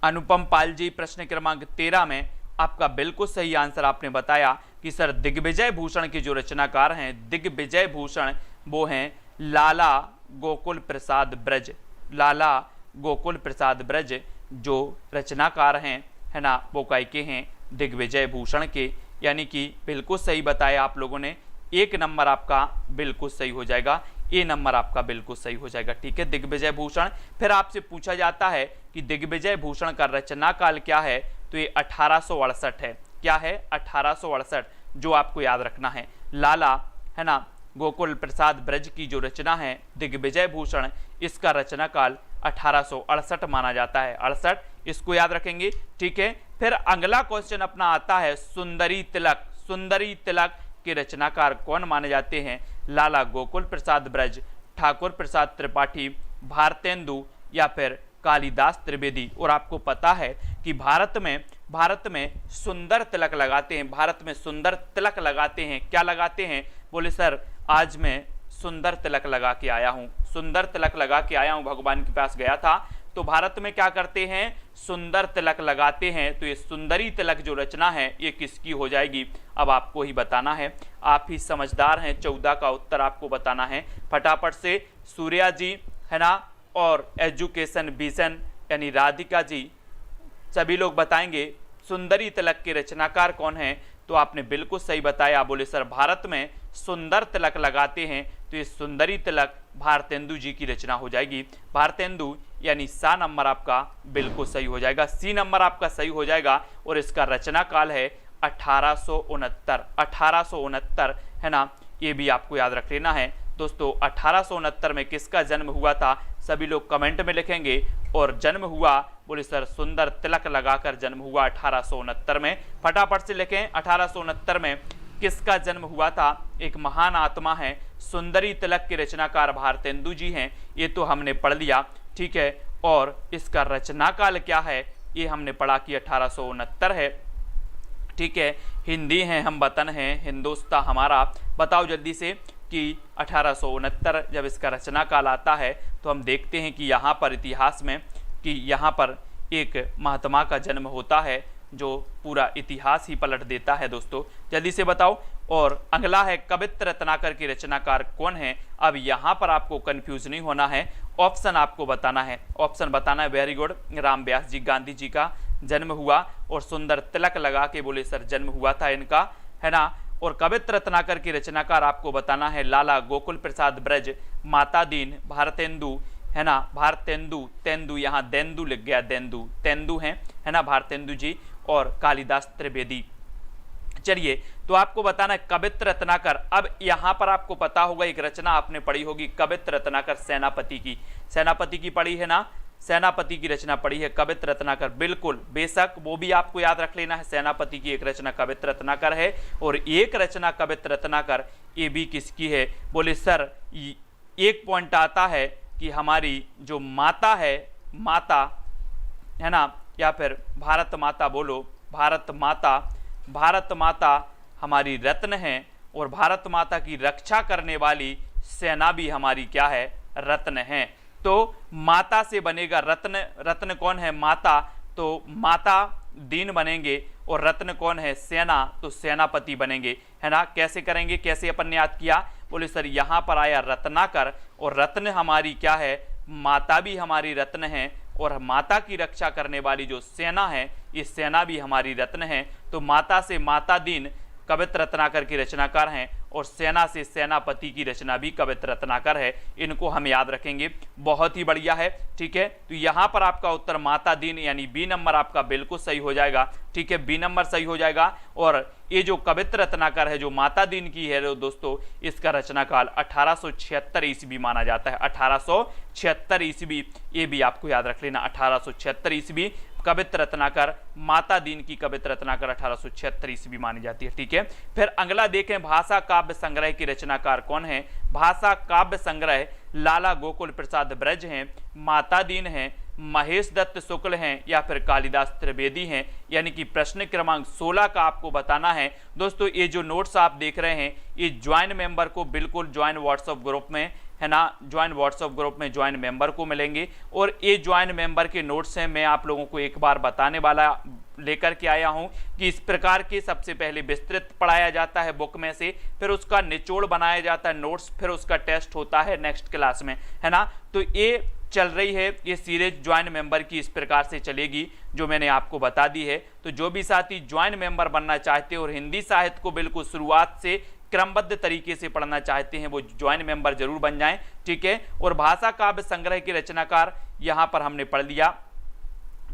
अनुपम पाल जी, प्रश्न क्रमांक 13 में आपका बिल्कुल सही आंसर आपने बताया कि सर दिग्विजय भूषण के जो रचनाकार हैं, दिग्विजय भूषण वो हैं लाला गोकुल प्रसाद ब्रज, लाला गोकुल प्रसाद ब्रज जो रचनाकार हैं, है ना, वो काय के हैं, दिग्विजय भूषण के, यानी कि बिल्कुल सही बताया आप लोगों ने। 1 नंबर आपका बिल्कुल सही हो जाएगा, ए नंबर आपका बिल्कुल सही हो जाएगा, ठीक है, दिग्विजय भूषण। फिर आपसे पूछा जाता है कि दिग्विजय भूषण का रचना काल क्या है, तो ये 1868 है। क्या है? 1868, जो आपको याद रखना है। लाला, है ना, गोकुल प्रसाद ब्रज की जो रचना है दिग्विजय भूषण, इसका रचना काल 1868 माना जाता है। 68, इसको याद रखेंगे, ठीक है। फिर अगला क्वेश्चन अपना आता है सुंदरी तिलक। सुंदरी तिलक के रचनाकार कौन माने जाते हैं? लाला गोकुल प्रसाद ब्रज, ठाकुर प्रसाद त्रिपाठी, भारतेंदु या फिर कालिदास त्रिवेदी। और आपको पता है कि भारत में सुंदर तिलक लगाते हैं, भारत में सुंदर तिलक लगाते हैं। क्या लगाते हैं? बोले सर आज मैं सुंदर तिलक लगा के आया हूँ, सुंदर तिलक लगा के आया हूँ, भगवान के पास गया था। तो भारत में क्या करते हैं? सुंदर तिलक लगाते हैं। तो ये सुंदरी तिलक जो रचना है ये किसकी हो जाएगी? अब आपको ही बताना है, आप ही समझदार हैं। 14 का उत्तर आपको बताना है फटाफट से। सूर्या जी, है ना, और एजुकेशन विजन यानी राधिका जी, सभी लोग बताएंगे सुंदरी तिलक के रचनाकार कौन है। तो आपने बिल्कुल सही बताया, बोले सर भारत में सुंदर तिलक लगाते हैं। तो ये सुंदरी तिलक भारतेंदु जी की रचना हो जाएगी। भारतेंदु यानी सा नंबर आपका बिल्कुल सही हो जाएगा, सी नंबर आपका सही हो जाएगा। और इसका रचना काल है 1869, 1869, है ना, ये भी आपको याद रख लेना है दोस्तों। 1869 में किसका जन्म हुआ था? सभी लोग कमेंट में लिखेंगे। और जन्म हुआ, बोले सर सुंदर तिलक लगाकर जन्म हुआ 1869 में। फटाफट से लिखें, 1869 में किसका जन्म हुआ था? एक महान आत्मा है, सुंदरी तिलक के रचनाकार भारतेंदु जी हैं। ये तो हमने पढ़ लिया, ठीक है। और इसका रचना काल क्या है ये हमने पढ़ा कि 1869 है, ठीक है। हिंदी हैं हम, वतन है हिंदुस्तान हमारा। बताओ जल्दी से कि 1869 जब इसका रचना काल आता है तो हम देखते हैं कि यहाँ पर इतिहास में कि यहाँ पर एक महात्मा का जन्म होता है जो पूरा इतिहास ही पलट देता है दोस्तों। जल्दी से बताओ। और अगला है कवित्र रत्नाकर के रचनाकार कौन है? अब यहाँ पर आपको कंफ्यूज नहीं होना है, ऑप्शन आपको बताना है, ऑप्शन बताना है। वेरी गुड, राम व्यास जी, गांधी जी का जन्म हुआ और सुंदर तिलक लगा के बोले सर जन्म हुआ था इनका, है ना। और कवित्र रत्नाकर की रचनाकार आपको बताना है लाला गोकुल प्रसाद ब्रज, माता दीन, भारतेंदु, है ना, भारतेंदु, तेंदु, यहाँ देंदु लिख गया, देंदु, तेंदु हैं, है ना, भारतेंदु जी, और कालिदास त्रिवेदी। चलिए, तो आपको बताना है कवित्र रत्नाकर। अब यहाँ पर आपको पता होगा एक रचना आपने पढ़ी होगी कवित्र रत्नाकर, सेनापति की, सेनापति की पढ़ी है ना, सेनापति की रचना पढ़ी है कवित्र रत्नाकर, बिल्कुल बेशक वो भी आपको याद रख लेना है। सेनापति की एक रचना कवित्र रत्नाकर है और एक रचना कवित्र रत्नाकर ये भी किसकी है? बोले सर एक पॉइंट आता है कि हमारी जो माता है, माता, है ना, या फिर भारत माता बोलो, भारत माता, भारत माता हमारी रत्न है और भारत माता की रक्षा करने वाली सेना भी हमारी क्या है? रत्न है। तो माता से बनेगा रत्न, रत्न कौन है? माता, तो माता दीन बनेंगे और रत्न कौन है? सेना, तो सेनापति बनेंगे, है ना। कैसे करेंगे, कैसे अपन ने याद किया? बोले सर यहाँ पर आया रत्नाकर और रत्न हमारी क्या है? माता भी हमारी रत्न है और माता की रक्षा करने वाली जो सेना है ये सेना भी हमारी रत्न है। तो माता से माता दीन कवित्र रत्नाकर की रचनाकार हैं और सेना से सेनापति की रचना भी कवित्र रत्नाकर है। इनको हम याद रखेंगे, बहुत ही बढ़िया है, ठीक है। तो यहाँ पर आपका उत्तर माता दीन यानी बी नंबर आपका बिल्कुल सही हो जाएगा, ठीक है, बी नंबर सही हो जाएगा। और ये जो कवित्र रत्नाकर है जो माता दीन की है दोस्तों, इसका रचनाकाल 1876 ईस्वी माना जाता है, 1876 ईस्वी, ये भी आपको याद रख लेना, 1876 ईस्वी कवित्र रत्नाकर, माता दीन की कवित्र रत्नाकर 1876 ईस्वी मानी जाती है, ठीक है। फिर अगला देखें भाषा काव्य संग्रह की रचनाकार कौन है? भाषा काव्य संग्रह लाला गोकुल प्रसाद ब्रज हैं, माता दीन हैं, महेश दत्त शुक्ल हैं या फिर कालिदास त्रिवेदी हैं। यानी कि प्रश्न क्रमांक 16 का आपको बताना है दोस्तों। ये जो नोट्स आप देख रहे हैं ये ज्वाइन मेंबर को बिल्कुल ज्वाइन व्हाट्सएप ग्रुप में, है ना, ज्वाइन व्हाट्सएप ग्रुप में ज्वाइन मेंबर को मिलेंगे। और ये ज्वाइन मेंबर के नोट्स हैं, मैं आप लोगों को एक बार बताने वाला लेकर के आया हूं कि इस प्रकार के सबसे पहले विस्तृत पढ़ाया जाता है बुक में से, फिर उसका निचोड़ बनाया जाता है नोट्स, फिर उसका टेस्ट होता है नेक्स्ट क्लास में, है ना। तो ये चल रही है ये सीरीज ज्वाइंट मेंबर की इस प्रकार से चलेगी जो मैंने आपको बता दी है। तो जो भी साथी ज्वाइंट मेंबर बनना चाहते हैं और हिंदी साहित्य को बिल्कुल शुरुआत से क्रमबद्ध तरीके से पढ़ना चाहते हैं वो ज्वाइंट मेंबर जरूर बन जाएं, ठीक है। और भाषा काव्य संग्रह के रचनाकार यहाँ पर हमने पढ़ लिया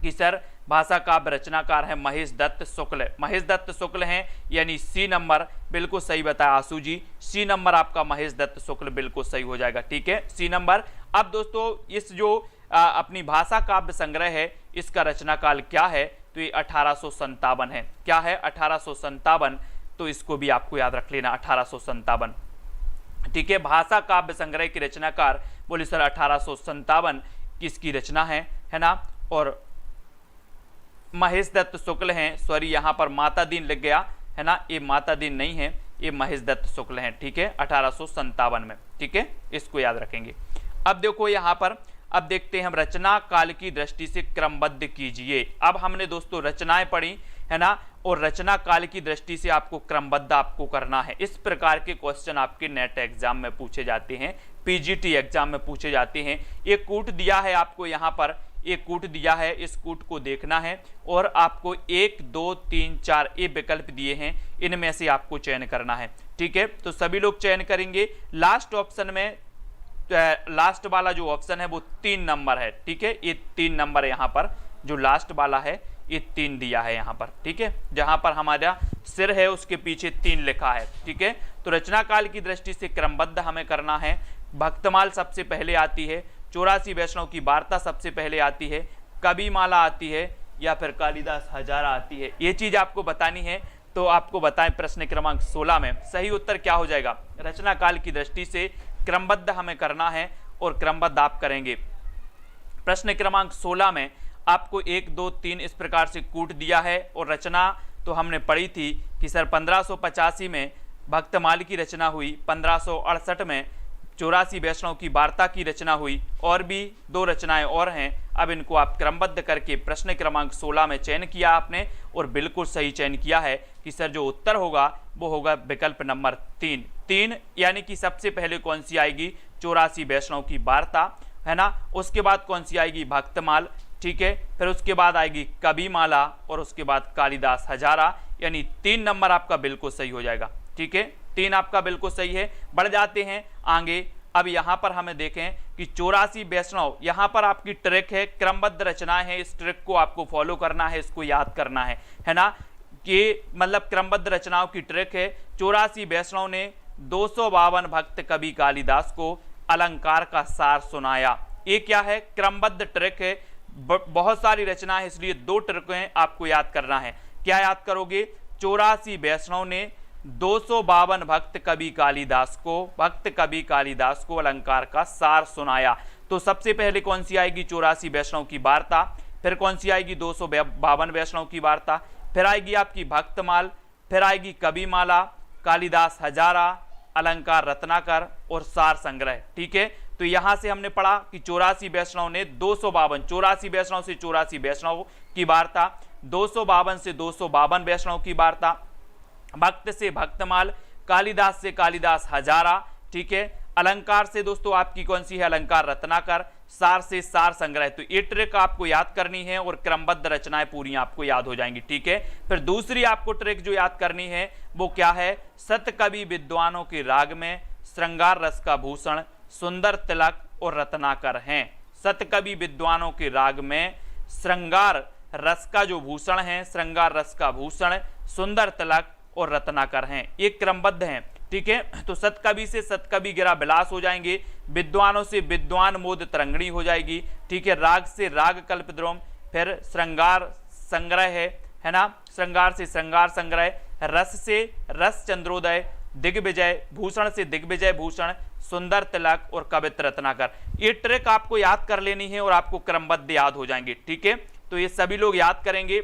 कि सर भाषा काव्य रचनाकार है महेश दत्त शुक्ल। महेश दत्त शुक्ल हैं यानी सी नंबर बिल्कुल सही बताया आशु जी, सी नंबर आपका महेश दत्त शुक्ल बिल्कुल सही हो जाएगा, ठीक है, सी नंबर। अब दोस्तों इस जो अपनी भाषा काव्य संग्रह है इसका रचनाकाल क्या है, तो ये 1857 है। क्या है? 1857। तो इसको भी आपको याद रख लेना 1857, ठीक है। भाषा काव्य संग्रह की रचनाकार बोले सर 1857 किसकी रचना है ना। और महेश दत्त शुक्ल हैं, सॉरी यहाँ पर माता दीन लग गया है ना, ये माता दीन नहीं है, ये महेश दत्त शुक्ल हैं, ठीक है, 1857 में, ठीक है, इसको याद रखेंगे। अब देखो यहाँ पर, अब देखते हैं हम रचना काल की दृष्टि से क्रमबद्ध कीजिए। अब हमने दोस्तों रचनाएं पढ़ी है ना, और रचना काल की दृष्टि से आपको क्रमबद्ध आपको करना है। इस प्रकार के क्वेश्चन आपके नेट एग्जाम में पूछे जाते हैं, पीजीटी एग्जाम में पूछे जाते हैं। एक कूट दिया है आपको यहाँ पर, एक कूट दिया है, इस कूट को देखना है और आपको 1 2 3 4 ये विकल्प दिए हैं, इनमें से आपको चयन करना है, ठीक है। तो सभी लोग चयन करेंगे। लास्ट ऑप्शन में लास्ट वाला जो ऑप्शन है वो 3 नंबर है, ठीक है, ये 3 नंबर है यहाँ पर, जो लास्ट वाला है ये 3 दिया है यहाँ पर, ठीक है, जहाँ पर हमारा सिर है उसके पीछे 3 लिखा है, ठीक है। तो रचना काल की दृष्टि से क्रमबद्ध हमें करना है। भक्तमाल सबसे पहले आती है, 84 वैष्णव की वार्ता सबसे पहले आती है, कविमाला आती है या फिर कालिदास हजारा आती है, ये चीज आपको बतानी है। तो आपको बताएं प्रश्न क्रमांक 16 में सही उत्तर क्या हो जाएगा। रचना काल की दृष्टि से क्रमबद्ध हमें करना है और क्रमबद्ध आप करेंगे। प्रश्न क्रमांक 16 में आपको 1 2 3 इस प्रकार से कूट दिया है और रचना तो हमने पढ़ी थी कि सर 1585 में भक्तमाल की रचना हुई, 1568 में 84 वैष्णव की वार्ता की रचना हुई, और भी 2 रचनाएं और हैं। अब इनको आप क्रमबद्ध करके प्रश्न क्रमांक 16 में चयन किया आपने और बिल्कुल सही चयन किया है कि सर जो उत्तर होगा वो होगा विकल्प नंबर 3 यानी कि सबसे पहले कौन सी आएगी, 84 वैष्णव की वार्ता है ना, उसके बाद कौन सी आएगी, भक्तमाल, ठीक है, फिर उसके बाद आएगी कविमाला और उसके बाद कालिदास हजारा, यानी 3 नंबर आपका बिल्कुल सही हो जाएगा, ठीक है, 3 आपका बिल्कुल सही है। बढ़ जाते हैं आगे। अब यहाँ पर हमें देखें कि 84 वैष्णव, यहाँ पर आपकी ट्रैक है, क्रमबद्ध रचनाएं हैं, इस ट्रैक को आपको फॉलो करना है, इसको याद करना है ना, कि मतलब क्रमबद्ध रचनाओं की ट्रैक है। 84 वैष्णव ने 252 भक्त कवि कालिदास को अलंकार का सार सुनाया। ये क्या है, क्रमबद्ध ट्रैक है, बहुत सारी रचना है, इसलिए 2 ट्रैकें आपको याद करना है। क्या याद करोगे, 84 वैष्णव ने 252 भक्त कवि कालिदास को अलंकार का सार सुनाया। तो सबसे पहले कौन सी आएगी, 84 वैष्णव की वार्ता, फिर कौन सी आएगी, 252 वैष्णव की वार्ता, फिर आएगी आपकी भक्तमाल, फिर आएगी कविमाला, कालिदास हजारा, अलंकार रत्नाकर और सार संग्रह, ठीक है। तो यहां से हमने पढ़ा कि 84 वैष्णव ने 252, 84 वैष्णव से 84 वैष्णव की वार्ता, 252 से 252 वैष्णव की वार्ता, भक्त से भक्तमाल, कालिदास से कालिदास हजारा, ठीक है, अलंकार से दोस्तों आपकी कौन सी है, अलंकार रत्नाकर, सार से सार संग्रह। तो ये ट्रिक आपको याद करनी है और क्रमबद्ध रचनाएं पूरी आपको याद हो जाएंगी, ठीक है। फिर दूसरी आपको ट्रिक जो याद करनी है वो क्या है, सतकवि विद्वानों के राग में श्रृंगार रस का भूषण सुंदर तिलक और रत्नाकर हैं। सतकवि विद्वानों के राग में श्रृंगार रस का जो भूषण है, श्रृंगार रस का भूषण सुंदर तिलक और रत्नाकर हैं, ये क्रमबद्ध हैं, ठीक है। तो सतकवि से सतकवि गिरा बिलास हो जाएंगे, विद्वानों से विद्वान मोद तरंगणी हो जाएगी, ठीक है, राग से राग कल्पद्रोम, फिर श्रृंगार संग्रह है ना, श्रृंगार से श्रृंगार संग्रह, रस से रस चंद्रोदय, दिग्विजय, भूषण से दिग्विजय भूषण, सुंदर तिलक और कवित्र रत्नाकर। ये ट्रिक आपको याद कर लेनी है और आपको क्रमबद्ध याद हो जाएंगे, ठीक है। तो ये सभी लोग याद करेंगे,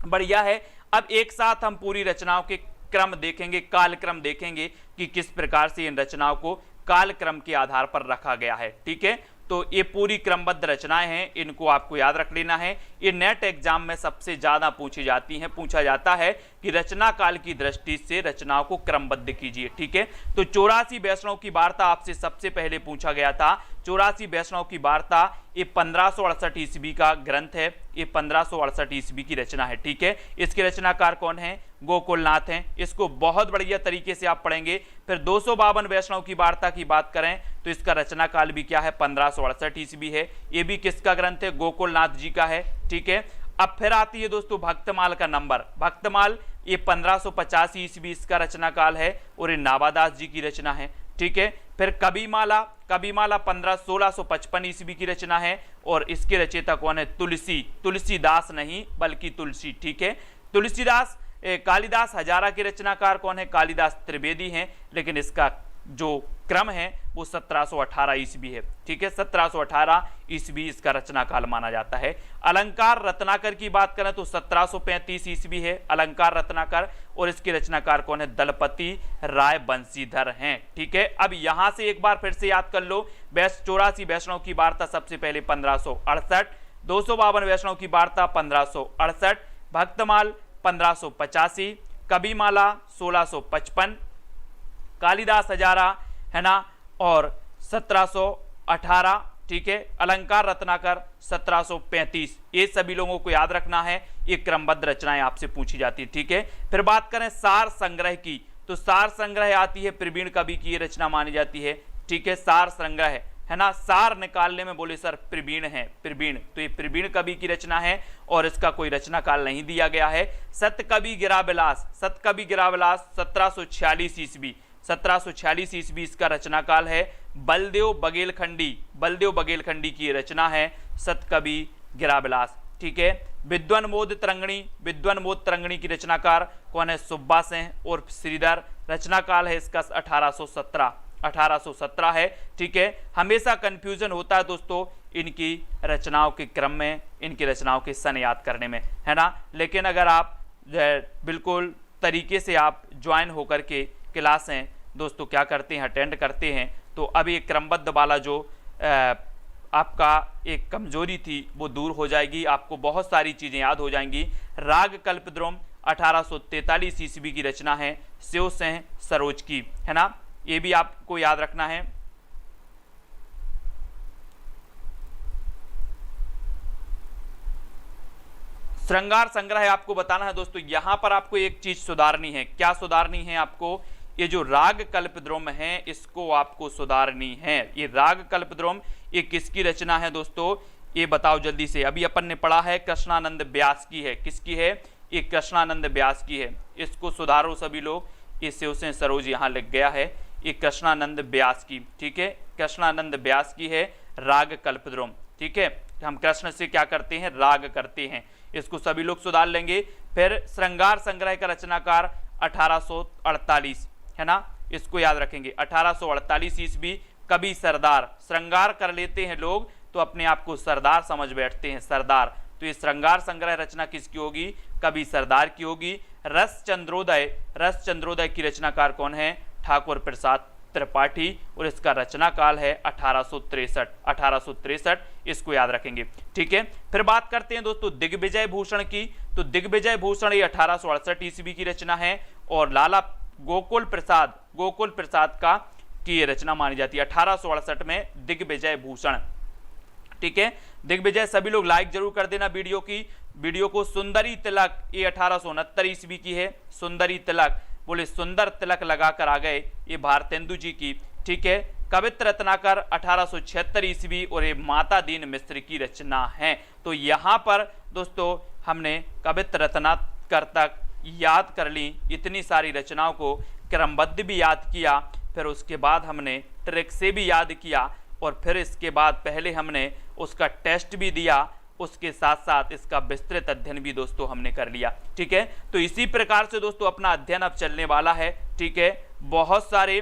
बढ़िया है। अब एक साथ हम पूरी रचनाओं के क्रम देखेंगे, कालक्रम देखेंगे कि किस प्रकार से इन रचनाओं को कालक्रम के आधार पर रखा गया है, ठीक है। तो ये पूरी क्रमबद्ध रचनाएं हैं, इनको आपको याद रख लेना है। ये नेट एग्जाम में सबसे ज्यादा पूछी जाती हैं, पूछा जाता है कि रचना काल की दृष्टि से रचनाओं को क्रमबद्ध कीजिए, ठीक है। तो 84 वैष्णव की वार्ता आपसे सबसे पहले पूछा गया था। 84 वैष्णव की वार्ता, ये 1568 ईस्वी का ग्रंथ है, ये 1568 ईस्वी की रचना है। ठीक है, इसके रचनाकार कौन है? गोकुलनाथ हैं। इसको बहुत बढ़िया तरीके से आप पढ़ेंगे। फिर 252 वैष्णव की वार्ता की बात करें तो इसका रचना काल भी क्या है? 1568 ईस्वी है। ये भी किसका ग्रंथ है? गोकुलनाथ जी का है। ठीक है, अब फिर आती है दोस्तों भक्तमाल का नंबर। भक्तमाल ये 1585 ईस्वी इसका रचना काल है और ये नावादास जी की रचना है। ठीक है, फिर कविमाला, कविमाला 1655 ईस्वी की रचना है और इसके रचयिता कौन है? तुलसीदास नहीं बल्कि तुलसी। ठीक है, तुलसीदास। कालिदास हजारा के रचनाकार कौन है? कालिदास त्रिवेदी हैं, लेकिन इसका जो क्रम है वो 1718 ईस्वी है। ठीक है, 1718 ईस्वी इसका रचना काल माना जाता है। अलंकार रत्नाकर की बात करें तो 1735 ईस्वी है अलंकार रत्नाकर और इसके रचनाकार कौन है? दलपति राय बंशीधर हैं। ठीक है, अब यहां से एक बार फिर से याद कर लो। 84 वैष्णव की वार्ता सबसे पहले 1568, 252 वैष्णव की वार्ता 1568, भक्तमाल 1585, कविमाला 1655, कालिदास हजारा है ना और 1718। ठीक है, अलंकार रत्नाकर 1735। ये सभी लोगों को याद रखना है, ये क्रमबद्ध रचनाएं आपसे पूछी जाती है। ठीक है, फिर बात करें सार संग्रह की तो सार संग्रह आती है प्रवीण कवि की ये रचना मानी जाती है। ठीक है, सार संग्रह है ना, सार निकालने में बोले सर प्रवीण है, प्रवीण, तो ये प्रवीण कवि की रचना है और इसका कोई रचना काल नहीं दिया गया है। सतकवि गिराविलास, सतकवि गिराविलास 1746 ईस्वी, 1746 ईस्वी इसका रचना काल है। बलदेव बघेलखंडी, बलदेव बघेलखंडी की रचना है सतकवि गिराविलास। ठीक है, विद्वनमोद तरंगणी, विद्वनमोद तरंगणी की रचनाकार कौन है? सुब्बा सिंह और श्रीधर। रचना काल है इसका 1817 है। ठीक है, हमेशा कंफ्यूजन होता है दोस्तों इनकी रचनाओं के क्रम में, इनकी रचनाओं के सन याद करने में, है ना। लेकिन अगर आप बिल्कुल तरीके से आप ज्वाइन होकर के क्लासें दोस्तों क्या करते हैं, अटेंड करते हैं, तो अब ये क्रमबद्ध वाला जो आपका एक कमजोरी थी वो दूर हो जाएगी, आपको बहुत सारी चीजें याद हो जाएंगी। राग कल्पद्रुम 1843 ईस्वी की रचना है शिव सिंह सरोज की, है ना, ये भी आपको याद रखना है। श्रृंगार संग्रह आपको बताना है दोस्तों। यहां पर आपको एक चीज सुधारनी है। क्या सुधारनी है आपको? ये जो राग कल्पद्रुम है इसको आपको सुधारनी है। ये राग कल्पद्रुम ये किसकी रचना है दोस्तों? ये बताओ जल्दी से। अभी अपन ने पढ़ा है कृष्णानंद व्यास की है। किसकी है? ये कृष्णानंद व्यास की है। इसको सुधारो सभी लोग। ये शिव सिंह सरोज यहाँ लिख गया है, ये कृष्णानंद व्यास की। ठीक है, कृष्णानंद व्यास की है राग कल्पद्रुम। ठीक है, हम कृष्ण से क्या करते हैं? राग करते हैं। इसको सभी लोग सुधार लेंगे। फिर श्रृंगार संग्रह का रचनाकार 1848 है ना, इसको याद रखेंगे। 1848 ईस्वी कवि सरदार। श्रृंगार कर लेते हैं लोग तो अपने आप को सरदार समझ बैठते हैं, सरदार। तो ये श्रृंगार संग्रह रचना किसकी होगी? कवि सरदार की होगी। रस चंद्रोदय, रस चंद्रोदय की रचनाकार कौन है? ठाकुर प्रसाद त्रिपाठी और इसका रचना काल है 1863। इसको याद रखेंगे। ठीक है, फिर बात करते हैं दोस्तों दिग्विजय भूषण की। तो दिग्विजय भूषण ये 1868 ईस्वी की रचना है और लाला गोकुल प्रसाद का की रचना मानी जाती है 1868 में दिग्विजय भूषण। ठीक है, दिग्विजय सभी लोग लाइक जरूर कर देना वीडियो को। सुंदरी तिलक ये 1869 ईस्वी की है। सुंदरी तिलक बोले सुंदर तिलक लगाकर आ गए, ये भारतेंदु जी की। ठीक है, कवित्र रत्नाकर 1876 ईस्वी और ये माता दीन मिश्र की रचना है। तो यहाँ पर दोस्तों हमने कवित्र रत्नाकर तक याद कर ली, इतनी सारी रचनाओं को क्रमबद्ध भी याद किया, फिर उसके बाद हमने ट्रिक से भी याद किया और फिर इसके बाद पहले हमने उसका टेस्ट भी दिया, उसके साथ साथ इसका विस्तृत अध्ययन भी दोस्तों हमने कर लिया। ठीक है, तो इसी प्रकार से दोस्तों अपना अध्ययन अब चलने वाला है। ठीक है, बहुत सारे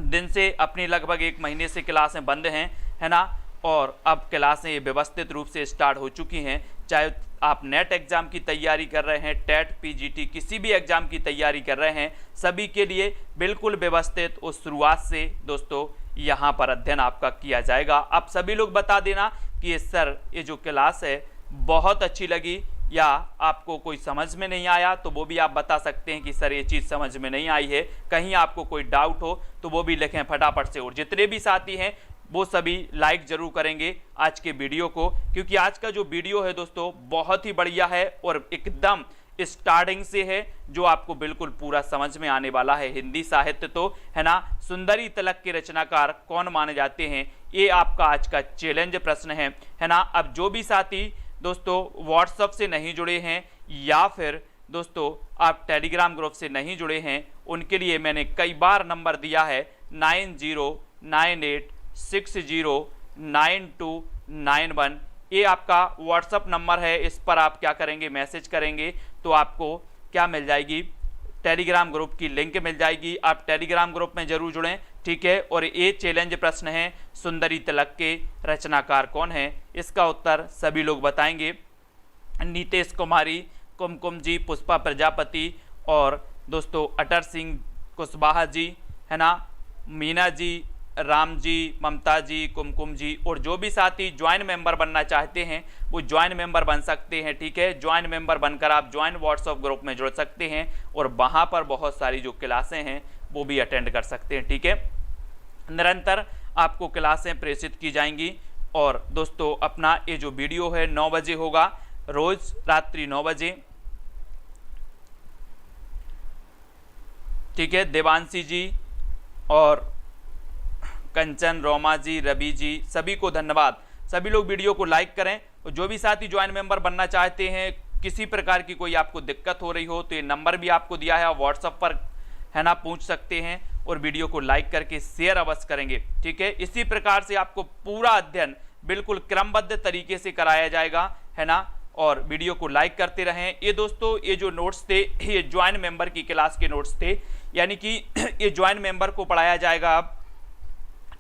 दिन से अपनी लगभग 1 महीने से क्लासें बंद हैं, है ना, और अब क्लासें व्यवस्थित रूप से स्टार्ट हो चुकी हैं। चाहे आप नेट एग्जाम की तैयारी कर रहे हैं, टेट पीजीटी किसी भी एग्जाम की तैयारी कर रहे हैं, सभी के लिए बिल्कुल व्यवस्थित उस शुरुआत से दोस्तों यहाँ पर अध्ययन आपका किया जाएगा। आप सभी लोग बता देना कि सर ये जो क्लास है बहुत अच्छी लगी या आपको कोई समझ में नहीं आया, तो वो भी आप बता सकते हैं कि सर ये चीज़ समझ में नहीं आई है। कहीं आपको कोई डाउट हो तो वो भी लिखें फटाफट से। और जितने भी साथी हैं वो सभी लाइक जरूर करेंगे आज के वीडियो को, क्योंकि आज का जो वीडियो है दोस्तों बहुत ही बढ़िया है और एकदम स्टार्टिंग से है, जो आपको बिल्कुल पूरा समझ में आने वाला है। हिंदी साहित्य तो है ना, सुंदरी तलक के रचनाकार कौन माने जाते हैं, ये आपका आज का चैलेंज प्रश्न है ना। अब जो भी साथी दोस्तों व्हाट्सएप से नहीं जुड़े हैं या फिर दोस्तों आप टेलीग्राम ग्रुप से नहीं जुड़े हैं, उनके लिए मैंने कई बार नंबर दिया है 9098609291। ये आपका व्हाट्सअप नंबर है, इस पर आप क्या करेंगे, मैसेज करेंगे तो आपको क्या मिल जाएगी, टेलीग्राम ग्रुप की लिंक मिल जाएगी। आप टेलीग्राम ग्रुप में जरूर जुड़ें, ठीक है। और ये चैलेंज प्रश्न है, सुंदरी तलक के रचनाकार कौन है, इसका उत्तर सभी लोग बताएंगे। नीतेश कुमारी, कुमकुम जी, पुष्पा प्रजापति और दोस्तों अटर सिंह कुशवाहा जी, है ना, मीना जी, राम जी, ममता जी, कुमकुम जी। और जो भी साथी ज्वाइन मेंबर बनना चाहते हैं वो ज्वाइन मेंबर बन सकते हैं, ठीक है। ज्वाइन मेंबर बनकर आप ज्वाइन व्हाट्सएप ग्रुप में जुड़ सकते हैं और वहाँ पर बहुत सारी जो क्लासें हैं वो भी अटेंड कर सकते हैं, ठीक है। निरंतर आपको क्लासें प्रेषित की जाएंगी। और दोस्तों अपना ये जो वीडियो है 9 बजे होगा, रोज रात्रि 9 बजे, ठीक है। देवांशी जी और कंचन, रोमा जी, रवि जी, सभी को धन्यवाद। सभी लोग वीडियो को लाइक करें। और जो भी साथी ज्वाइन मेंबर बनना चाहते हैं, किसी प्रकार की कोई आपको दिक्कत हो रही हो तो ये नंबर भी आपको दिया है, व्हाट्सएप पर है ना पूछ सकते हैं और वीडियो को लाइक करके शेयर अवश्य करेंगे, ठीक है। इसी प्रकार से आपको पूरा अध्ययन बिल्कुल क्रमबद्ध तरीके से कराया जाएगा, है ना। और वीडियो को लाइक करते रहें। ये दोस्तों ये जो नोट्स थे ये ज्वाइन मेंबर की क्लास के नोट्स थे, यानी कि ये ज्वाइन मेंबर को पढ़ाया जाएगा अब,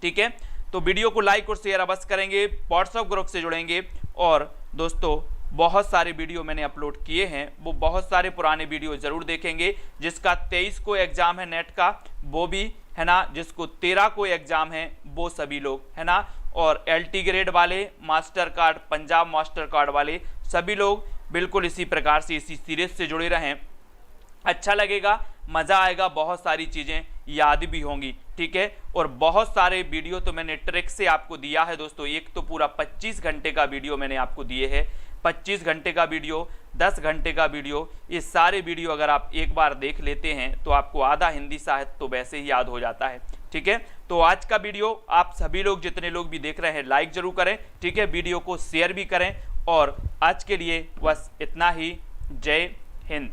ठीक है। तो वीडियो को लाइक और शेयर अवश्य करेंगे, व्हाट्सएप ग्रुप से जुड़ेंगे। और दोस्तों बहुत सारे वीडियो मैंने अपलोड किए हैं, वो बहुत सारे पुराने वीडियो जरूर देखेंगे। जिसका 23 को एग्जाम है नेट का वो भी, है ना, जिसको 13 को एग्जाम है वो सभी लोग, है ना। और LT ग्रेड वाले, master card, Punjab master card वाले सभी लोग बिल्कुल इसी प्रकार से इसी सीरीज से जुड़े रहें। अच्छा लगेगा, मज़ा आएगा, बहुत सारी चीज़ें याद भी होंगी, ठीक है। और बहुत सारे वीडियो तो मैंने ट्रिक से आपको दिया है दोस्तों। एक तो पूरा 25 घंटे का वीडियो मैंने आपको दिए है, 25 घंटे का वीडियो, 10 घंटे का वीडियो। ये सारे वीडियो अगर आप एक बार देख लेते हैं तो आपको आधा हिंदी साहित्य तो वैसे ही याद हो जाता है, ठीक है। तो आज का वीडियो आप सभी लोग जितने लोग भी देख रहे हैं लाइक जरूर करें, ठीक है। वीडियो को शेयर भी करें। और आज के लिए बस इतना ही। जय हिंद।